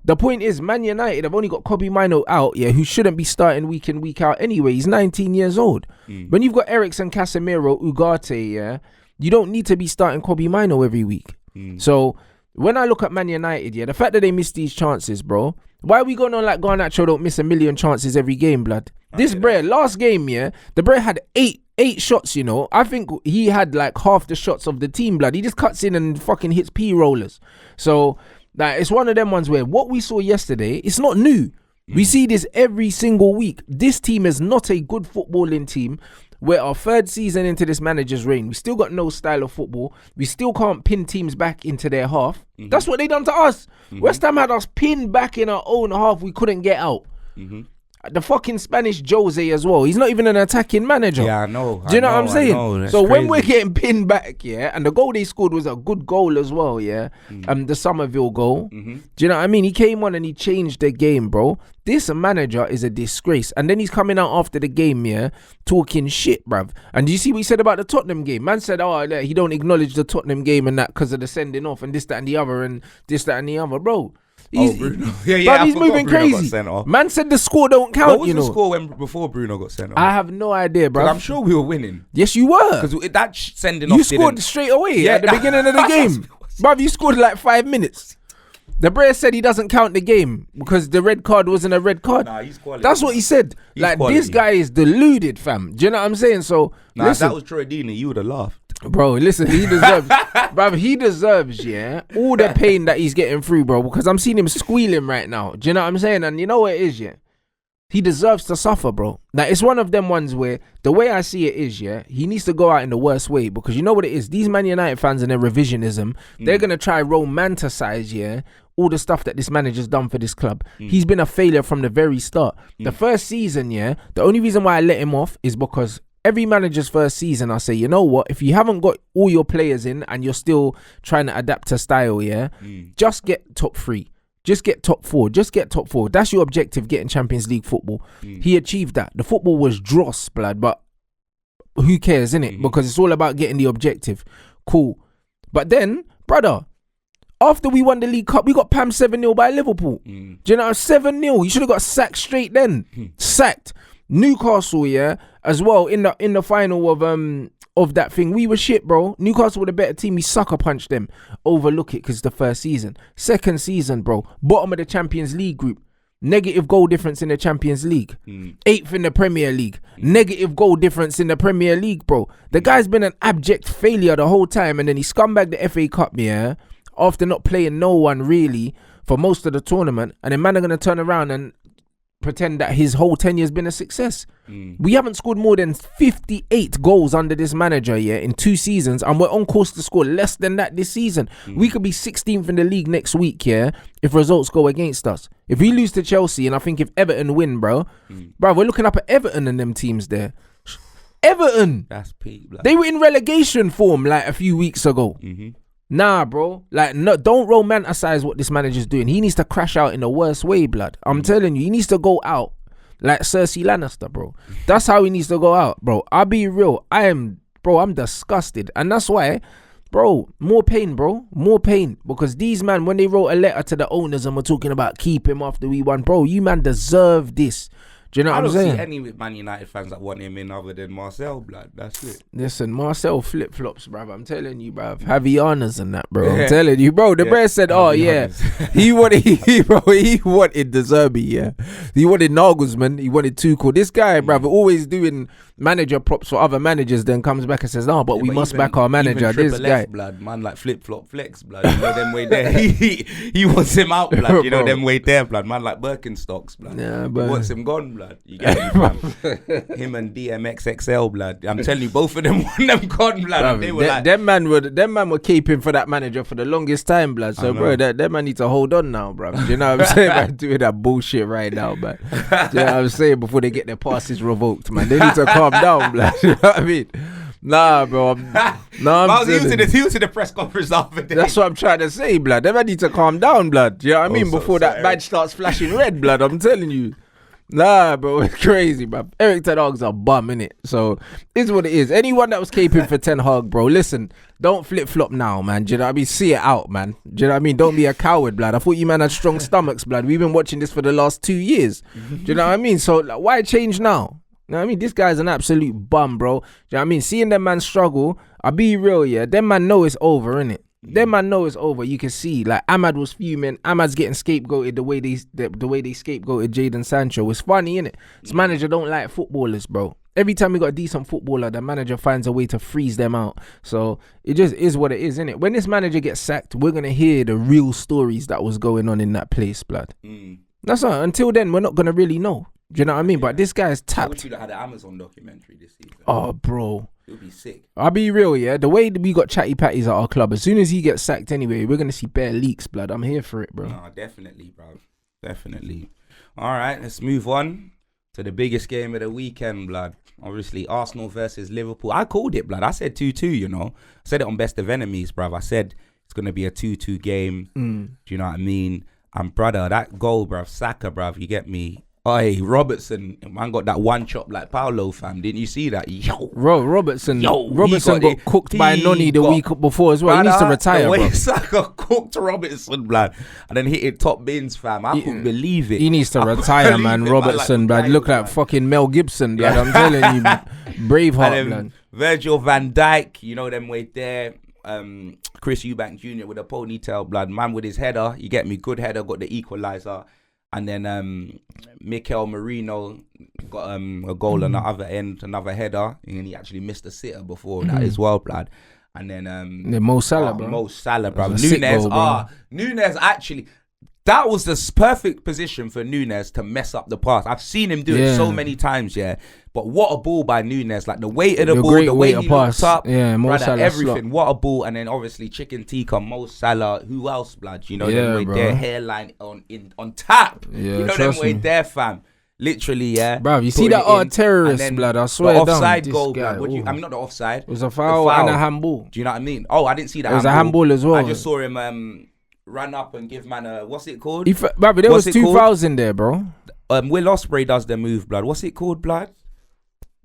The point is, Man United have only got Kobbie Mainoo out, yeah, who shouldn't be starting week in, week out anyway. He's 19 years old. When you've got Eriksen, Casemiro, Ugarte, yeah, you don't need to be starting Kobbie Mainoo every week. So when I look at Man United, the fact that they miss these chances, bro, why are we going on like Garnacho don't miss a million chances every game, blood? This Bray, last game, the Bray had eight shots, I think he had like half the shots of the team, blood. He just cuts in and fucking hits P-rollers. So, like, it's one of them ones where what we saw yesterday, it's not new. We see this every single week. This team is not a good footballing team. We're our third season into this manager's reign. We still got no style of football. We still can't pin teams back into their half. That's what they done to us. West Ham had us pinned back in our own half. We couldn't get out. The fucking Spanish Jose as well. He's not even an attacking manager. Yeah, I know. Do you know what I'm saying? So crazy. when we're getting pinned back, and the goal they scored was a good goal as well, the Somerville goal. Do you know what I mean? He came on and he changed the game, bro. This manager is a disgrace. And then he's coming out after the game, talking shit, bruv. And do you see what he said about the Tottenham game? Man said, he don't acknowledge the Tottenham game and that because of the sending off and this, that, and the other and this, that, and the other, bro. He's moving crazy. Man said the score don't count. What was the score before Bruno got sent off? I have no idea, bro. I'm sure we were winning. Yes, you were. Because that sending off. You scored straight away at the beginning of the game, bruv. You scored like 5 minutes. The Bray said he doesn't count the game because the red card wasn't a red card. Nah, he's quality. That's what he said. He's like quality. This guy is deluded, fam. Do you know what I'm saying? So if that was Troy Deeney, you would have laughed. Bro, listen, he deserves, bruv, he deserves, all the pain that he's getting through, bro, because I'm seeing him squealing right now. Do you know what I'm saying? And you know what it is, he deserves to suffer, bro. Like, it's one of them ones where the way I see it is, he needs to go out in the worst way because you know what it is? These Man United fans and their revisionism, they're going to try romanticize, all the stuff that this manager's done for this club. He's been a failure from the very start. The first season, the only reason why I let him off is because every manager's first season, I say, you know what? If you haven't got all your players in and you're still trying to adapt to style, just get top 3. Just get top 4. Just get top 4. That's your objective, getting Champions League football. He achieved that. The football was dross, blood, but who cares, innit? Because it's all about getting the objective. Cool. But then, brother, after we won the League Cup, we got pammed 7-0 by Liverpool. Do you know, 7-0. You should have got sacked straight then. Sacked. Newcastle, as well, in the final of that thing. We were shit, bro. Newcastle were the better team. We sucker punched them. Overlook it because it's the first season. Second season, bro. Bottom of the Champions League group. Negative goal difference in the Champions League. 8th in the Premier League. Negative goal difference in the Premier League, bro. The guy's been an abject failure the whole time, and then he scumbagged the FA Cup, after not playing no one really for most of the tournament, and then man are going to turn around and pretend that his whole tenure has been a success. We haven't scored more than 58 goals under this manager in 2 seasons, and we're on course to score less than that this season. We could be 16th in the league next week if results go against us. If we lose to Chelsea, and I think if Everton win, bro, we're looking up at Everton and them teams there. Everton, that's peak, blood. They were in relegation form like a few weeks ago. Nah, bro. Like, no, don't romanticize what this manager's doing. He needs to crash out in the worst way, blood. I'm telling you, he needs to go out like Cersei Lannister, bro. That's how he needs to go out, bro. I'll be real. I'm disgusted. And that's why, bro, more pain, bro. More pain. Because these man, when they wrote a letter to the owners and were talking about keep him after we won, bro, you man deserve this. Do you know what I'm saying? I don't see any Man United fans that want him in other than Marcel, blood. That's it. Listen, Marcel flip-flops, bruv. I'm telling you, bruv. Javianas and that, bro. I'm telling you, bro. The bro said, he wanted De Zerbi, He wanted Nagelsmann. He wanted Tuchel. This guy, bruv, always doing manager props for other managers, then comes back and says, no, but we must back our manager. This guy. Blood, man, like flip-flop flex, blood. You know them way there. He wants him out, blood. You know them way there, blood. Man, like Birkenstocks, blood. Yeah, he but wants him gone, blood. You get him, him and DMXXL, blood. I'm telling you, both of them want them gone, blood. Bruv, they were them man were keeping for that manager for the longest time, blood. So, bro, that man need to hold on now, bro. Do you know what I'm saying? Man, doing that bullshit right now, man. Do you know what I'm saying? Before they get their passes revoked, man. They need to calm down, blood. You know what I mean? Nah, bro. He was in the press conference after day. That's what I'm trying to say, blood. They need to calm down, blood. You know what I mean? Before that badge starts flashing red, blood. I'm telling you. Nah, bro, it's crazy, bro. Erik Ten Hag's a bum, innit? So, it's what it is. Anyone that was caping for Ten Hag, bro, listen, don't flip-flop now, man. Do you know what I mean? See it out, man. Do you know what I mean? Don't be a coward, blood. I thought you man had strong stomachs, blood. We've been watching this for the last 2 years. Do you know what I mean? So, like, why change now? You know what I mean? This guy's an absolute bum, bro. Do you know what I mean? Seeing them man struggle, I'll be real, them man know it's over, innit? Them man know it's over. You can see, like, Ahmad was fuming. Ahmad's getting scapegoated the way they scapegoated Jadon Sancho. It's funny, innit? This manager don't like footballers, bro. Every time we got a decent footballer, the manager finds a way to freeze them out. So it just is what it is, innit? When this manager gets sacked, we're gonna hear the real stories that was going on in that place, blood. That's not. Until then, we're not gonna really know. Do you know what I mean? But this guy's tapped. I wish you'd have had an Amazon documentary this season. Oh, bro. It would be sick. I'll be real, yeah. The way that we got chatty patties at our club, as soon as he gets sacked anyway, we're gonna see bare leaks, blood. I'm here for it, bro. No, definitely, bro. Definitely. All right, let's move on to the biggest game of the weekend, blood. Obviously, Arsenal versus Liverpool. I called it, blood. I said 2-2, you know. I said it on Best of Enemies, bruv. I said it's going to be a 2-2 game. Do you know what I mean? And, brother, that goal, bruv, Saka, bruv, you get me? Hey, Robertson, man got that one chop like Paulo, fam. Didn't you see that? Robertson got cooked by Noni the week before as well. He needs to retire, the way bro. Saka cooked Robertson, blood, and then hit it top bins, fam. I couldn't believe it. He needs to retire, man. Robertson, blood. Look like fucking Mel Gibson, blood. I'm telling you, Braveheart, blood. Virgil van Dijk, you know them way there. Chris Eubank Jr. with a ponytail, blood. Man with his header, you get me? Good header, got the equaliser. And then Mikel Merino got a goal on the other end, another header, and he actually missed a sitter before that as well, blood. And then Mo Salah, bro. Mo Salah, bro. Nunes actually. That was the perfect position for Nunes to mess up the pass. I've seen him do it so many times, yeah. But what a ball by Nunes. Like the weight of the ball, the way he looked up. Yeah, Mo Salah. Everything. Slot. What a ball. And then obviously Chicken Tikka, Mo Salah. Who else, blood? You know, them way their hairline on tap. Yeah, you know them way there, fam. Literally, yeah. Bro, you see that terrorist, blood. I swear the offside goal, blood. I mean, not the offside. It was a foul and a handball. Do you know what I mean? Oh, I didn't see that. It was a handball as well. I just saw him run up and give man a, what's it called? Bruv, there was 2 fouls in there, bro. Will Ospreay does the move, blood. What's it called, blood?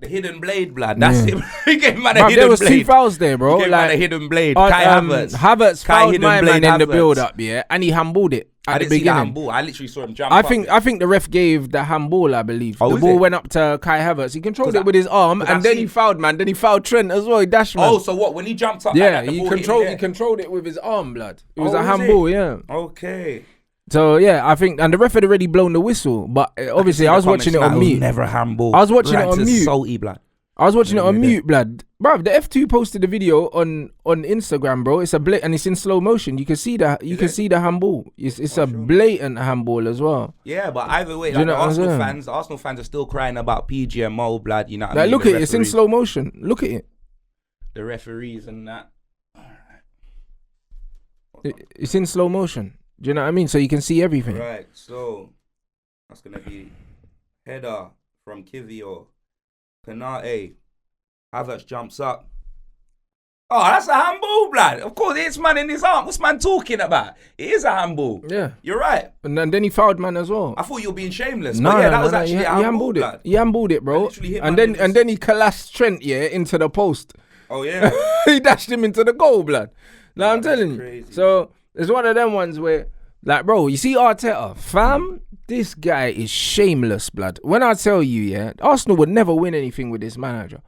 The hidden blade, blood. That's it. He gave man a hidden blade. There was 2 fouls there, bro. He gave man a hidden blade. Kai Havertz. Havertz fouled my man in the build-up, yeah, and he handballed it at the beginning. See the handball. I literally saw him jump up. I think the ref gave the handball, I believe. The ball went up to Kai Havertz. He controlled it with his arm, and then he fouled, man. Then he fouled Trent as well. He dashed, man. Oh, so what? When he jumped up, yeah, he controlled it with his arm, blood. It was a handball, yeah. Okay. So yeah, I think, and the ref had already blown the whistle, but obviously I was watching it on mute. Never a handball. I was watching it on mute. Salty, blood. I was watching it on mute, blood. Bro, the F2 posted the video on Instagram, bro. It's a and it's in slow motion. You can see that. You can see the handball. It's a blatant handball as well. Yeah, but either way, like, the Arsenal fans are still crying about PGMO, blood. You know what I mean? Look at it. It's in slow motion. Look at it. The referees and that. It's in slow motion. Do you know what I mean? So you can see everything. Right. So that's gonna be header from Kivio. Kanate. Havertz jumps up. Oh, that's a handball, blood. Of course, it's man in his arm. What's man talking about? It is a handball. Yeah. You're right. And then he fouled man as well. I thought you were being shameless. No, but yeah, that was actually a handball, blood. He handballed it, bro. And then he collapsed Trent, into the post. Oh, yeah. He dashed him into the goal, blood. Now, I'm telling you. So, it's one of them ones where, like, bro, you see Arteta, fam, this guy is shameless, blood. When I tell you, Arsenal would never win anything with this manager.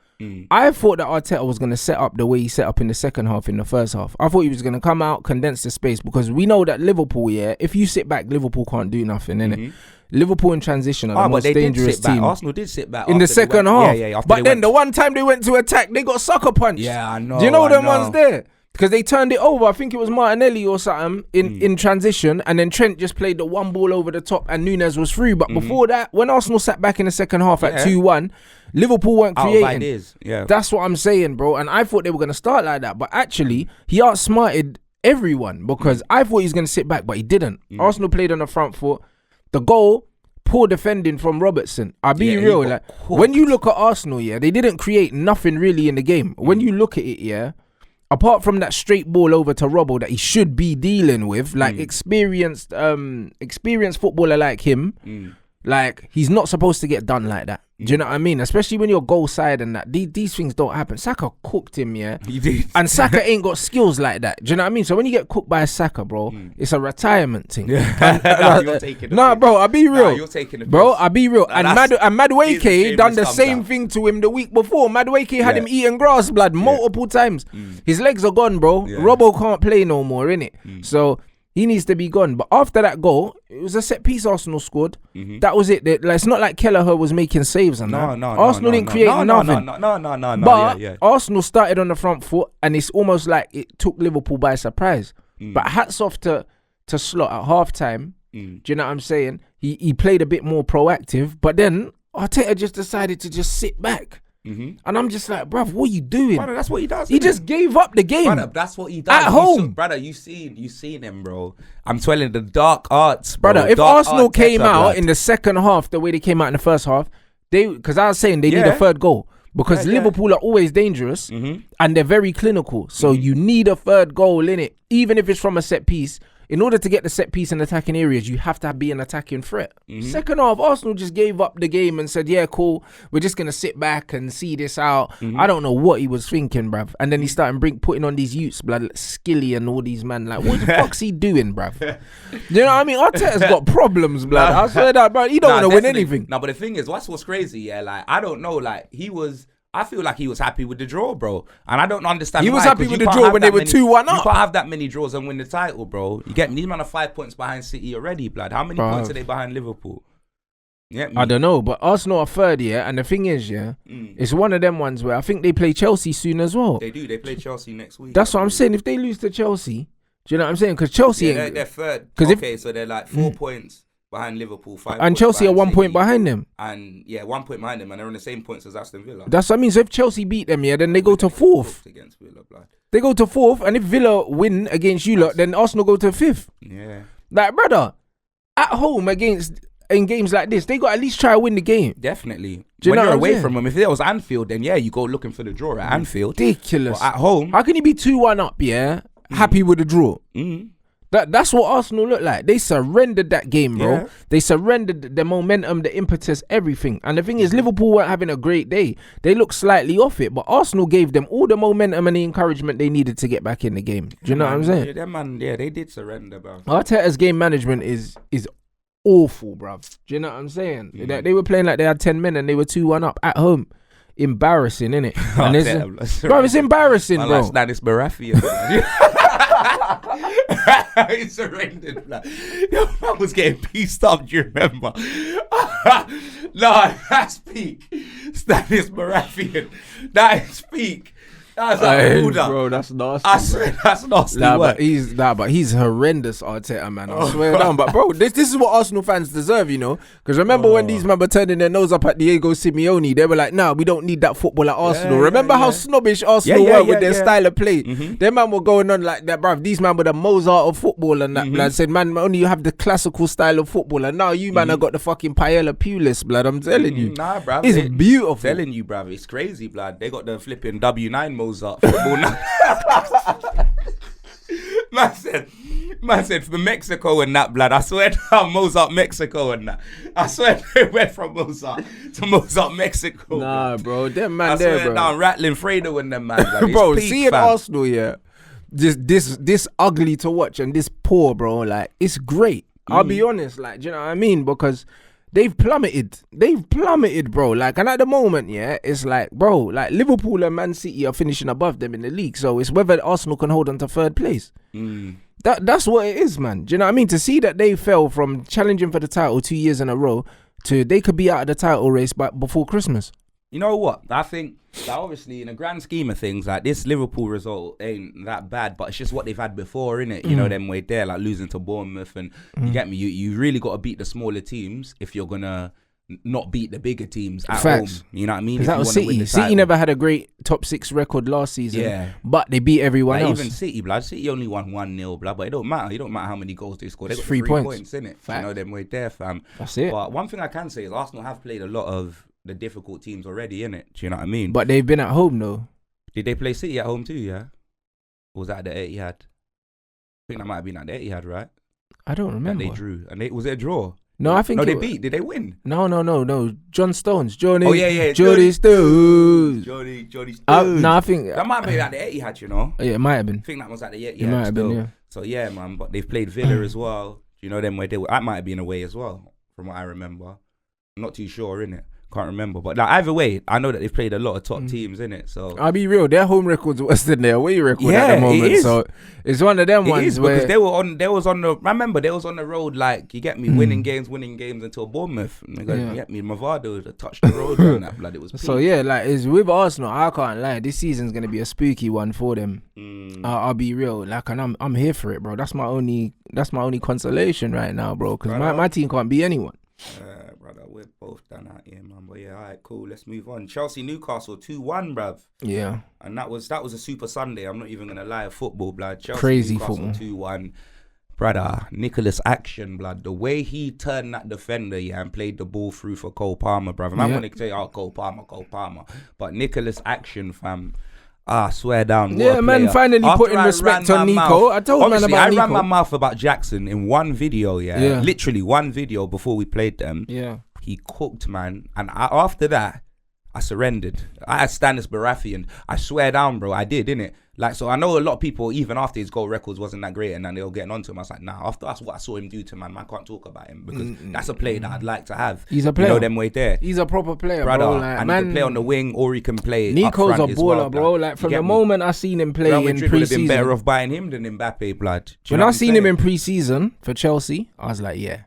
I thought that Arteta was going to set up the way he set up in the second half, in the first half. I thought he was going to come out, condense the space, because we know that Liverpool, if you sit back, Liverpool can't do nothing, innit? Liverpool in transition are the most dangerous team. Arsenal did sit back in the second half. Yeah, but then the one time they went to attack, they got sucker punched. Yeah, I know. Do you know them ones there? Because they turned it over. I think it was Martinelli or something in transition, and then Trent just played the one ball over the top and Nunes was through. But before that, when Arsenal sat back in the second half at 2-1, Liverpool weren't creating. That's what I'm saying, bro. And I thought they were going to start like that. But actually, he outsmarted everyone, because I thought he was going to sit back, but he didn't. Arsenal played on the front foot. The goal, poor defending from Robertson. I'll be real. Like, when you look at Arsenal, they didn't create nothing really in the game. When you look at it, apart from that straight ball over to Robbo that he should be dealing with, like experienced footballer like him, Like, he's not supposed to get done like that. Do you know what I mean? Especially when you're goal side and that. These things don't happen. Saka cooked him, yeah? He did. And Saka ain't got skills like that. Do you know what I mean? So when you get cooked by a Saka, bro, it's a retirement thing. Nah, you're taking the piss. Bro, I'll be real. Nah, you're taking the piss. Bro, I'll be real. And Madueke done the thumbs same down. thing to him the week before. Madueke had him eating grass, blood, multiple times. His legs are gone, bro. Yeah. Robbo can't play no more, innit? So he needs to be gone. But after that goal, it was a set piece Arsenal scored. That was it. It's not like Kelleher was making saves and that. Arsenal didn't create nothing. No. But Arsenal started on the front foot, and it's almost like it took Liverpool by surprise. But hats off to Slot at half time. Do you know what I'm saying? He played a bit more proactive, but then Arteta just decided to just sit back. And I'm just like, bruv, what are you doing? Brother, that's what he does. He just gave up the game. Brother, that's what he does. At home. Brother, you seen him, bro. I'm telling you, the dark arts, bro. Brother, if Dark Arsenal art came Teta, out blood. in the second half the way they came out in the first half, because I was saying they need a third goal. Because Liverpool are always dangerous and they're very clinical. So you need a third goal in it, even if it's from a set piece. In order to get the set piece in attacking areas, you have to be an attacking threat. Second half, Arsenal just gave up the game and said, yeah, cool, we're just going to sit back and see this out. I don't know what he was thinking, bruv. And then he started putting on these youths, blood, like Skilly and all these man. Like, what the fuck's he doing, bruv? You know what I mean? Arteta's got problems, blood. I swear that, bro. He don't want to win anything. No, but the thing is, what's crazy, yeah, like, I don't know, like, I feel like he was happy with the draw, bro. And I don't understand He was why, happy with the draw when they were 2-1 up. You can't have that many draws and win the title, bro. You get me? These men are 5 points behind City already, blood. How many points are they behind Liverpool? You get me? I don't know, but Arsenal are third, yeah. And the thing is, yeah, it's one of them ones where I think they play Chelsea soon as well. They do. They play Chelsea next week. That's what I'm saying. If they lose to Chelsea, do you know what I'm saying? Because Chelsea, they're third. So they're like 4 points behind Liverpool, 5 and points Chelsea are 1 point City. behind them. And 1 point behind them, and they're on the same points as Aston Villa. That's what I mean. So if Chelsea beat them, yeah, then they go to fourth. Against Villa, blood. They go to fourth, and if Villa win against you lot, then Arsenal go to fifth. Yeah. Like, brother, at home in games like this, they got to at least try to win the game. Definitely. Do you When know you're what I'm away saying? from them, if it was Anfield, then you go looking for the draw at Anfield. Ridiculous. But at home, How can you be 2-1 up, yeah? Happy with the draw. That's what Arsenal look like. They surrendered that game, bro. Yeah. They surrendered the momentum, the impetus, everything. And the thing is, Liverpool weren't having a great day. They looked slightly off it, but Arsenal gave them all the momentum and the encouragement they needed to get back in the game. Do you know what I'm saying? Yeah, them man, they did surrender, bro. Arteta's game management is awful, bruv. Do you know what I'm saying? They were playing like they had 10 men and they were 2-1 up at home. Embarrassing, innit? Bro, it's embarrassing, Man, bro. like Stanis Baratheon. He surrendered. Like, yo, man was getting pieced up. Do you remember? No, that's peak. Stanis Baratheon. That is peak. That's a holder. Bro, that's nasty. I swear, that's nasty work. But he's horrendous, Arteta, man. I swear down. But bro, this is what Arsenal fans deserve, you know. Because remember when these men were turning their nose up at Diego Simeone, they were like, "Nah, we don't need that football at Arsenal." Remember how snobbish Arsenal were with their style of play? Their man were going on like that, bruv. These man were the Mozart of football and that. Blood said, "Man, only you have the classical style of football, and now you man have got the fucking paella pulis, blood." I'm telling you, Nah, bruv. it's beautiful. I'm telling you, bruv. It's crazy, blood. They got the flipping W9 Mozart football now. Man said for Mexico and that, blood. I swear down Mozart Mexico and that. I swear they went from Mozart to Mozart Mexico. Nah, bro, them man I there, swear bro. down rattling Fredo and them man. Blood. Bro, It's peak, seeing fam. Arsenal, yeah, this ugly to watch and this poor, bro. Like, it's great. I'll be honest, like, do you know what I mean? Because they've plummeted, bro. Like, and at the moment, yeah, it's like, bro, like Liverpool and Man City are finishing above them in the league. So it's whether Arsenal can hold on to third place. That's what it is, man. Do you know what I mean? To see that they fell from challenging for the title 2 years in a row to they could be out of the title race before Christmas. You know what? I think that obviously in the grand scheme of things, like this Liverpool result ain't that bad, but it's just what they've had before, innit? You know, them way there, like losing to Bournemouth, and you get me. You really got to beat the smaller teams if you're gonna not beat the bigger teams at Facts. home. You know what I mean? That was City. City never had a great top 6 record last season, but they beat everyone like else. Even City, blood. City only won 1-0, blood, but it don't matter. It don't matter how many goals they scored. They got It's 3 points. innit? Fact. You know, them way there, fam. That's it. But one thing I can say is Arsenal have played a lot of the difficult teams already, innit? Do you know what I mean? But they've been at home though. Did they play City at home too, yeah? Or was that at the Etihad? I think that might have been at the Etihad, right? I don't That remember. they drew. And was it a draw? No, I think they beat. Did they win? No. John Stones. Johnny. Oh yeah. Johnny Stones. Johnny Stones. No, I think that might be at the Etihad, you know. Yeah, it might have been. I think that was at the Etihad. It might have been, yeah. So yeah, man. But they've played Villa as well. Do you know them where they were? That might have been away as well, from what I remember. I'm not too sure, innit? Can't remember. But like, either way, I know that they've played a lot of top teams, innit? So I'll be real, their home record's worse than their away record at the moment. It is. So it's one of them ones where because they was on the road, like, you get me, winning games until Bournemouth. And you get me, Mavado touched the road on that blood. It was peak. So yeah, like, it's with Arsenal, I can't lie, this season's gonna be a spooky one for them. I'll be real, like, and I'm here for it, bro. That's my only consolation right now, bro, because my team can't beat anyone. Brother, we're both done out here, man. But yeah, all right, cool. Let's move on. Chelsea Newcastle 2-1, bruv. Yeah. And that was a super Sunday. I'm not even gonna lie. Football, blood. Chelsea Crazy Newcastle football. 2-1. Brother, Nicholas Action, blood. The way he turned that defender, and played the ball through for Cole Palmer, brother. I'm gonna say, Cole Palmer. But Nicholas Action, fam. Swear down. Yeah, man, finally putting respect on Nico. I told man about Nico. I ran my mouth about Jackson in one video, literally one video before we played them. Yeah. He cooked, man. And after that, I surrendered. I had Stanis Baratheon. I swear down, bro. I did, innit? Like, so I know a lot of people, even after his goal records wasn't that great, and then they were getting onto him. I was like, nah, after that's what I saw him do to man can't talk about him, because that's a play that I'd like to have. He's a player. You know them way there. He's a proper player, brother, bro. Like, and he can play on the wing, or he can play Nico's up front a as baller, well, bro. Like, from the moment I seen him play in pre-season, would have been better off buying him than Mbappe, blood. When I seen him in pre-season for Chelsea, I was like, yeah,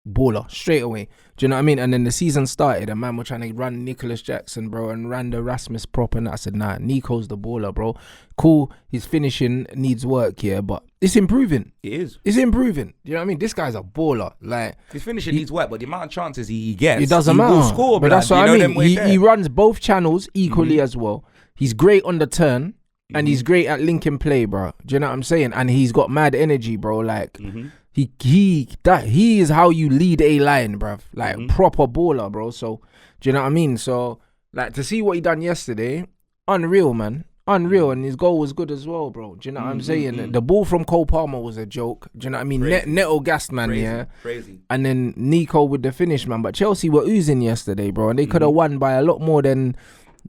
baller straight away. Do you know what I mean? And then the season started, and man were trying to run Nicholas Jackson, bro, and ran the Rasmus prop, and I said, nah, Nico's the baller, bro. Cool, his finishing needs work here, but it's improving. It is. It's improving. Do you know what I mean? This guy's a baller. Like, his finishing needs work, but the amount of chances he gets, it doesn't matter. He will score, but that's what I mean. He runs both channels equally as well. He's great on the turn, and he's great at linking play, bro. Do you know what I'm saying? And he's got mad energy, bro. Like, he is how you lead a line, bruv. Like, proper baller, bro. So, do you know what I mean? So, like, to see what he done yesterday, unreal, man. Unreal. And his goal was good as well, bro. Do you know what I'm saying? The ball from Cole Palmer was a joke. Do you know what I mean? Neto gassed, man, crazy, crazy. And then Nico with the finish, man. But Chelsea were oozing yesterday, bro. And they could have won by a lot more than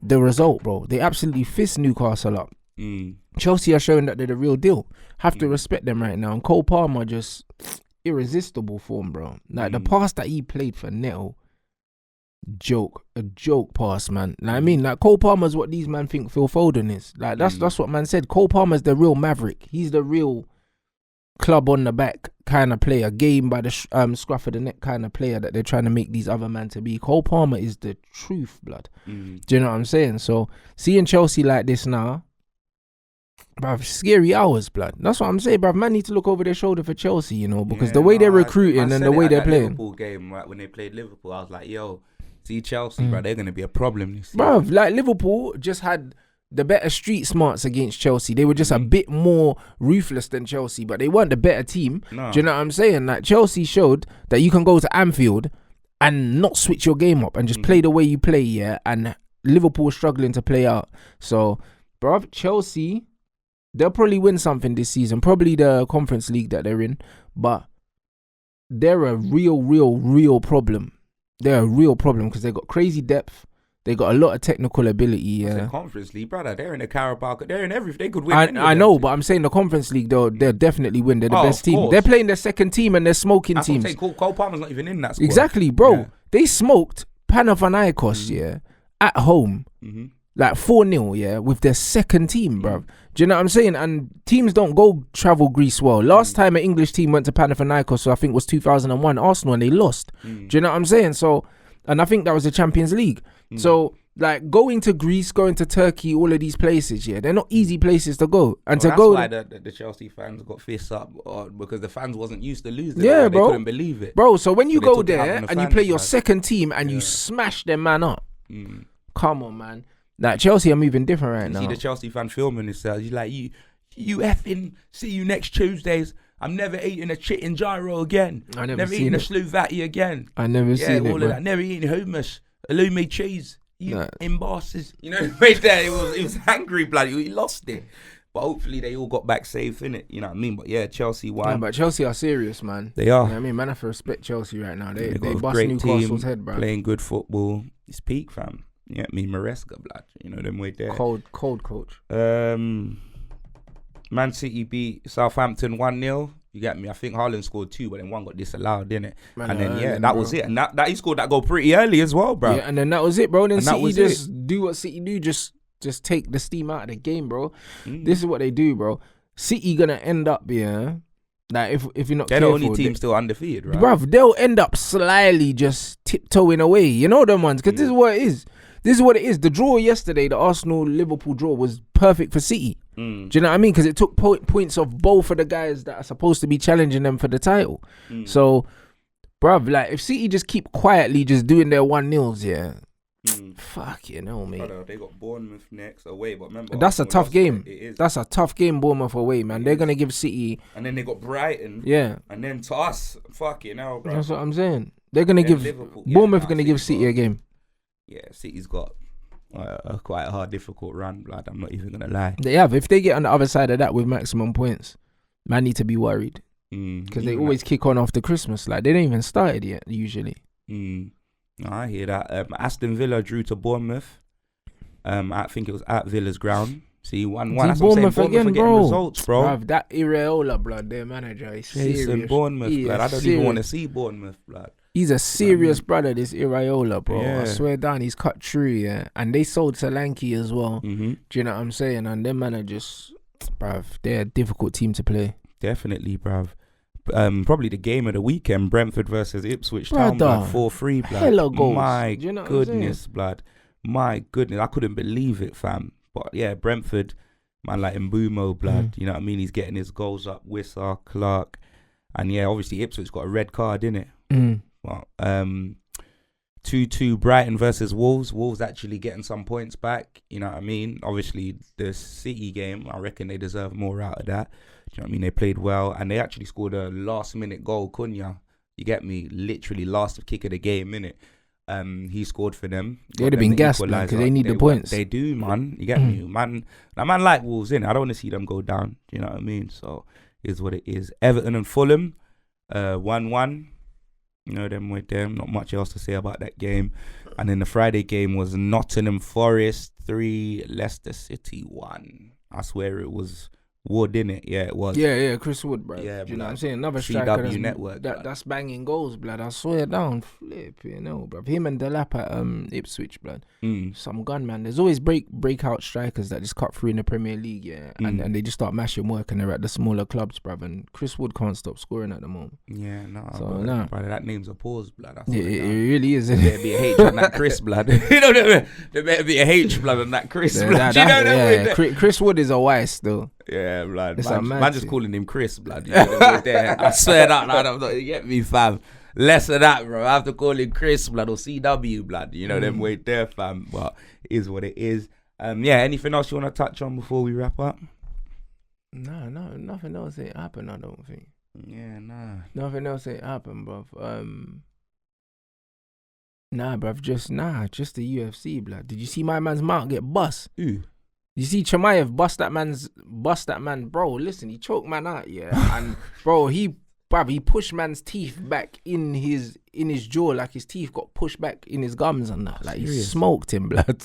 the result, bro. They absolutely fist Newcastle up. Chelsea are showing that they're the real deal. Have to respect them right now. And Cole Palmer just irresistible form, bro. Like, the pass that he played for Neto, a joke pass, man. Like, I mean, like, Cole Palmer's what these men think Phil Foden is. Like, that's what man said. Cole Palmer's the real maverick. He's the real club on the back kind of player, game by the scruff of the neck kind of player that they're trying to make these other men to be. Cole Palmer is the truth, blood. Do you know what I'm saying? So, seeing Chelsea like this now, bruv, scary hours, blood. That's what I'm saying, bruv. Man need to look over their shoulder for Chelsea, you know, because the way they're recruiting and the way they're playing. Liverpool game, right, when they played Liverpool, I was like, yo, see Chelsea, bruv, they're going to be a problem this season. Bruv, like, Liverpool just had the better street smarts against Chelsea. They were just a bit more ruthless than Chelsea, but they weren't the better team. No. Do you know what I'm saying? Like, Chelsea showed that you can go to Anfield and not switch your game up and just play the way you play, yeah, and Liverpool struggling to play out. So, bruv, Chelsea, they'll probably win something this season, probably the Conference League that they're in, but they're a real problem. They're a real problem because they've got crazy depth. They got a lot of technical ability. Yeah, the Conference League, brother. They're in the Carabao. They're in everything. They could win. I know, but I'm saying the Conference League, they'll definitely win. They're the best team. They're playing their second team and they're smoking teams. That's what I'm saying. Cole Palmer's not even in that squad. Exactly, bro. Yeah. They smoked Panathinaikos, at home. Like 4-0, yeah, with their second team, bruv. Do you know what I'm saying? And teams don't go travel Greece well. Last time an English team went to Panathinaikos, so I think it was 2001, Arsenal, and they lost. Do you know what I'm saying? So, and I think that was the Champions League. So, like, going to Greece, going to Turkey, all of these places, yeah, they're not easy places to go. And that's why the Chelsea fans got fists up, because the fans wasn't used to losing. Yeah, bro. They couldn't believe it. Bro, so when you go there and you play your second team and you smash them man up, come on, man. Like, Chelsea are moving different right now. See the Chelsea fan filming himself. He's like, you effing see you next Tuesdays. I'm never eating a chicken gyro again. I never eating a Slovati again. I never seen it. All of that. Never eating hummus, halloumi cheese. You embosses. You know, right there. He was angry, bloody. He lost it. But hopefully they all got back safe, innit? You know what I mean? But yeah, Chelsea won. Yeah, but Chelsea are serious, man. They are. You know what I mean, man, I have to respect Chelsea right now. They got a bust great Newcastle's team, head, bro. playing good football. It's peak, fam. You know what I mean? Maresca, blood. You know them way there. Cold coach. Man City beat Southampton 1-0. You get me? I think Haaland scored 2, but then 1 got disallowed, didn't it? And then that was it. And that he scored that goal pretty early as well, bro. Yeah, and then that was it, bro. Then and City just do what City do, just take the steam out of the game, bro. This is what they do, bro. City gonna end up, yeah. Like if you're not they're careful, the only team still undefeated, right? Bruv, they'll end up slyly just tiptoeing away. You know them ones, because this is what it is. This is what it is. The draw yesterday, the Arsenal-Liverpool draw, was perfect for City. Do you know what I mean? Because it took points off both of the guys that are supposed to be challenging them for the title. So, bruv, like, if City just keep quietly just doing their 1-0s, yeah, fuck, you know, mate. They got Bournemouth next away, but remember, that's a tough game. It is. That's a tough game, Bournemouth away, man. They're going to give City... And then they got Brighton. Yeah. And then to us, fuck it now, bro. That's what I'm saying. They're going to give... Liverpool. Bournemouth going to give City a game. Yeah, City's got quite a hard, difficult run, blood. I'm not even going to lie. They have. If they get on the other side of that with maximum points, man need to be worried. Because they always kick on after Christmas. Like, they don't even started yet, usually. I hear that. Aston Villa drew to Bournemouth. I think it was at Villa's ground. See, 1-1. That's Bournemouth what I'm saying. Bournemouth again, bro. Results, bro. Bruv, that Iraola, blood, their manager, is serious. Bournemouth, blood. I don't even want to see Bournemouth, blood. He's a serious brother, this Iraola, bro. Yeah. I swear down, he's cut through, yeah. And they sold Solanke as well. Mm-hmm. Do you know what I'm saying? And their managers, bruv, they're a difficult team to play. Definitely, bruv. Probably the game of the weekend, Brentford versus Ipswich Town, blood, 4-3, blood. Hella goals. My Do you know goodness, blood. My goodness, I couldn't believe it, fam. But yeah, Brentford, man, like Mbumo, blood. You know what I mean? He's getting his goals up. Wissa, Clark, and yeah, obviously Ipswich got a red card, innit? Well, 2-2 Brighton versus Wolves. Wolves actually getting some points back. You know what I mean? Obviously, the City game, I reckon they deserve more out of that. Do you know what I mean? They played well, and they actually scored a last-minute goal. Cunha, you get me? Literally last kick of the game, innit? He scored for them. They'd have been gassed, man, because they need the points. They do, man. You get me? Man, like Wolves, innit? I don't want to see them go down. Do you know what I mean? So, is what it is. Everton and Fulham, 1-1. You know, them with them. Not much else to say about that game. And then the Friday game was Nottingham Forest 3, Leicester City 1. I swear it was Wood, innit? Yeah, it was. Yeah, Chris Wood, bro. Yeah, do you know what I'm saying? Another striker CW Network, that's banging goals, blood. I swear down, flip, you know, bro. Him and Delap at Ipswich, blood. Some gun, man. There's always breakout strikers that just cut through in the Premier League, yeah, and they just start mashing work and they're at the smaller clubs, bro. And Chris Wood can't stop scoring at the moment. Yeah, no, so, brother, that name's a pause, blood. Yeah, it really is. There better be a H on that Chris, blood. You know, there better be a H, blood, on that Chris, blood. You know that? Chris Wood is a wise still. Yeah, blood. Man just calling him Chris, blood. You know, there. I swear that, blood. I'm not, you get me, fam. Less of that, bro. I have to call him Chris, blood, or CW, blood. You know, them way there, fam. But it is what it is. Yeah, anything else you want to touch on before we wrap up? No, nothing else ain't happened, I don't think. Yeah, nah. Nothing else ain't happened, bruv. Nah, bruv, just the UFC, blood. Did you see my man's mount get bust? Ooh. You see Chimaev bust that man, bro. Listen, he choked man out, yeah. And bro, he pushed man's teeth back in his jaw, like his teeth got pushed back in his gums and that. Like he smoked him, blood.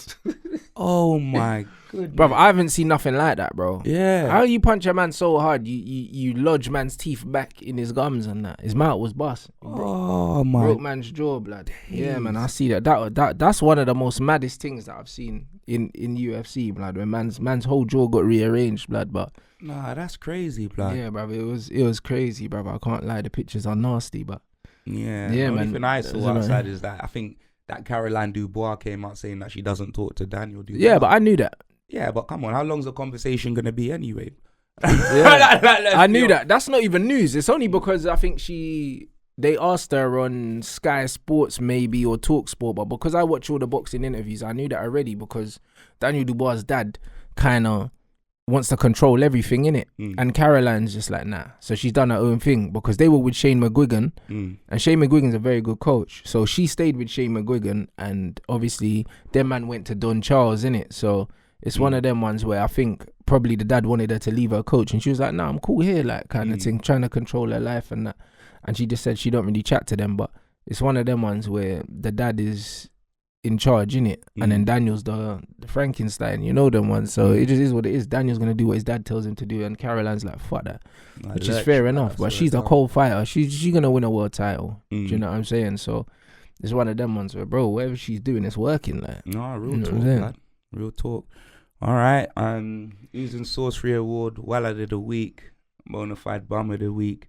Oh my goodness. Bro, I haven't seen nothing like that, bro. Yeah. How you punch a man so hard, you lodge man's teeth back in his gums and that. His mouth was bust. Oh my. Broke man's jaw, blood. Yeah, man, I see that. That's one of the most maddest things that I've seen in UFC, blood. When man's whole jaw got rearranged, blood. But nah, that's crazy, blood. yeah, bro, it was crazy, bro. I can't lie, the pictures are nasty, but yeah, man. The only thing I saw outside is that I think that Caroline Dubois came out saying that she doesn't talk to Daniel Dubois. Yeah, but I knew that. Yeah, but come on, how long's the conversation gonna be anyway? Yeah. I knew that. That's not even news. It's only because I think they asked her on Sky Sports maybe or Talk Sport, but because I watch all the boxing interviews, I knew that already because Daniel Dubois' dad kind of wants to control everything, innit? And Caroline's just like, nah. So she's done her own thing because they were with Shane McGuigan and Shane McGuigan's a very good coach. So she stayed with Shane McGuigan and obviously their man went to Don Charles, innit? So it's one of them ones where I think probably the dad wanted her to leave her coach, and she was like, "Nah, I'm cool here," like kind of thing, trying to control her life and that. And she just said she don't really chat to them, but it's one of them ones where the dad is in charge, innit? And then Daniel's the Frankenstein, you know them ones. So it just is what it is. Daniel's gonna do what his dad tells him to do, and Caroline's like, fuck that, which is fair enough. But she's a cold fighter. She's gonna win a world title. Do you know what I'm saying? So it's one of them ones where, bro, whatever she's doing, it's working. Like, no, real talk, man. Real talk. All right, using Source Free Award, Wallad of the Week, Bonafide Bum of the Week.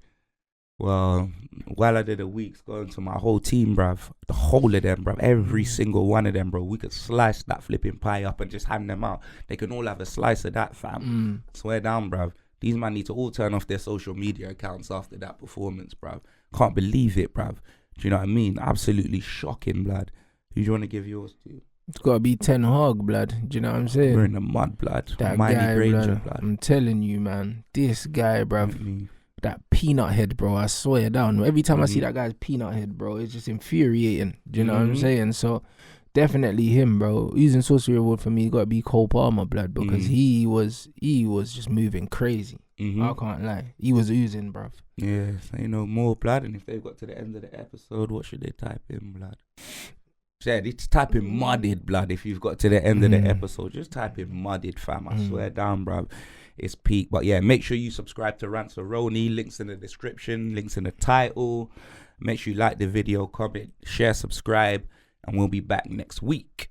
Well, Wallad of the Week's going to my whole team, bruv. The whole of them, bruv. Every single one of them, bro. We could slice that flipping pie up and just hand them out. They can all have a slice of that, fam. Swear down, bruv. These man need to all turn off their social media accounts after that performance, bruv. Can't believe it, bruv. Do you know what I mean? Absolutely shocking, blood. Who do you want to give yours to? It's got to be Ten Hag, blood. Do you know what I'm saying? We're in the mud, blood. That Mighty guy, Granger, blood. I'm telling you, man. This guy, bruv. That peanut head, bro. I swear down. Every time I see that guy's peanut head, bro, it's just infuriating. Do you know what I'm saying? So definitely him, bro. Using Sorcery Award for me, got to be Cole Palmer, blood, because he was just moving crazy. I can't lie. He was oozing, bruv. Yeah, say no more, blood. And if they've got to the end of the episode, what should they type in, blood? Said it's type in mudded, blood. If you've got to the end of the episode, just type in mudded, fam. I swear down, bruv. It's peak. But yeah, make sure you subscribe to Ranceroni. Links in the description, links in the title. Make sure you like the video, comment, share, subscribe, and we'll be back next week.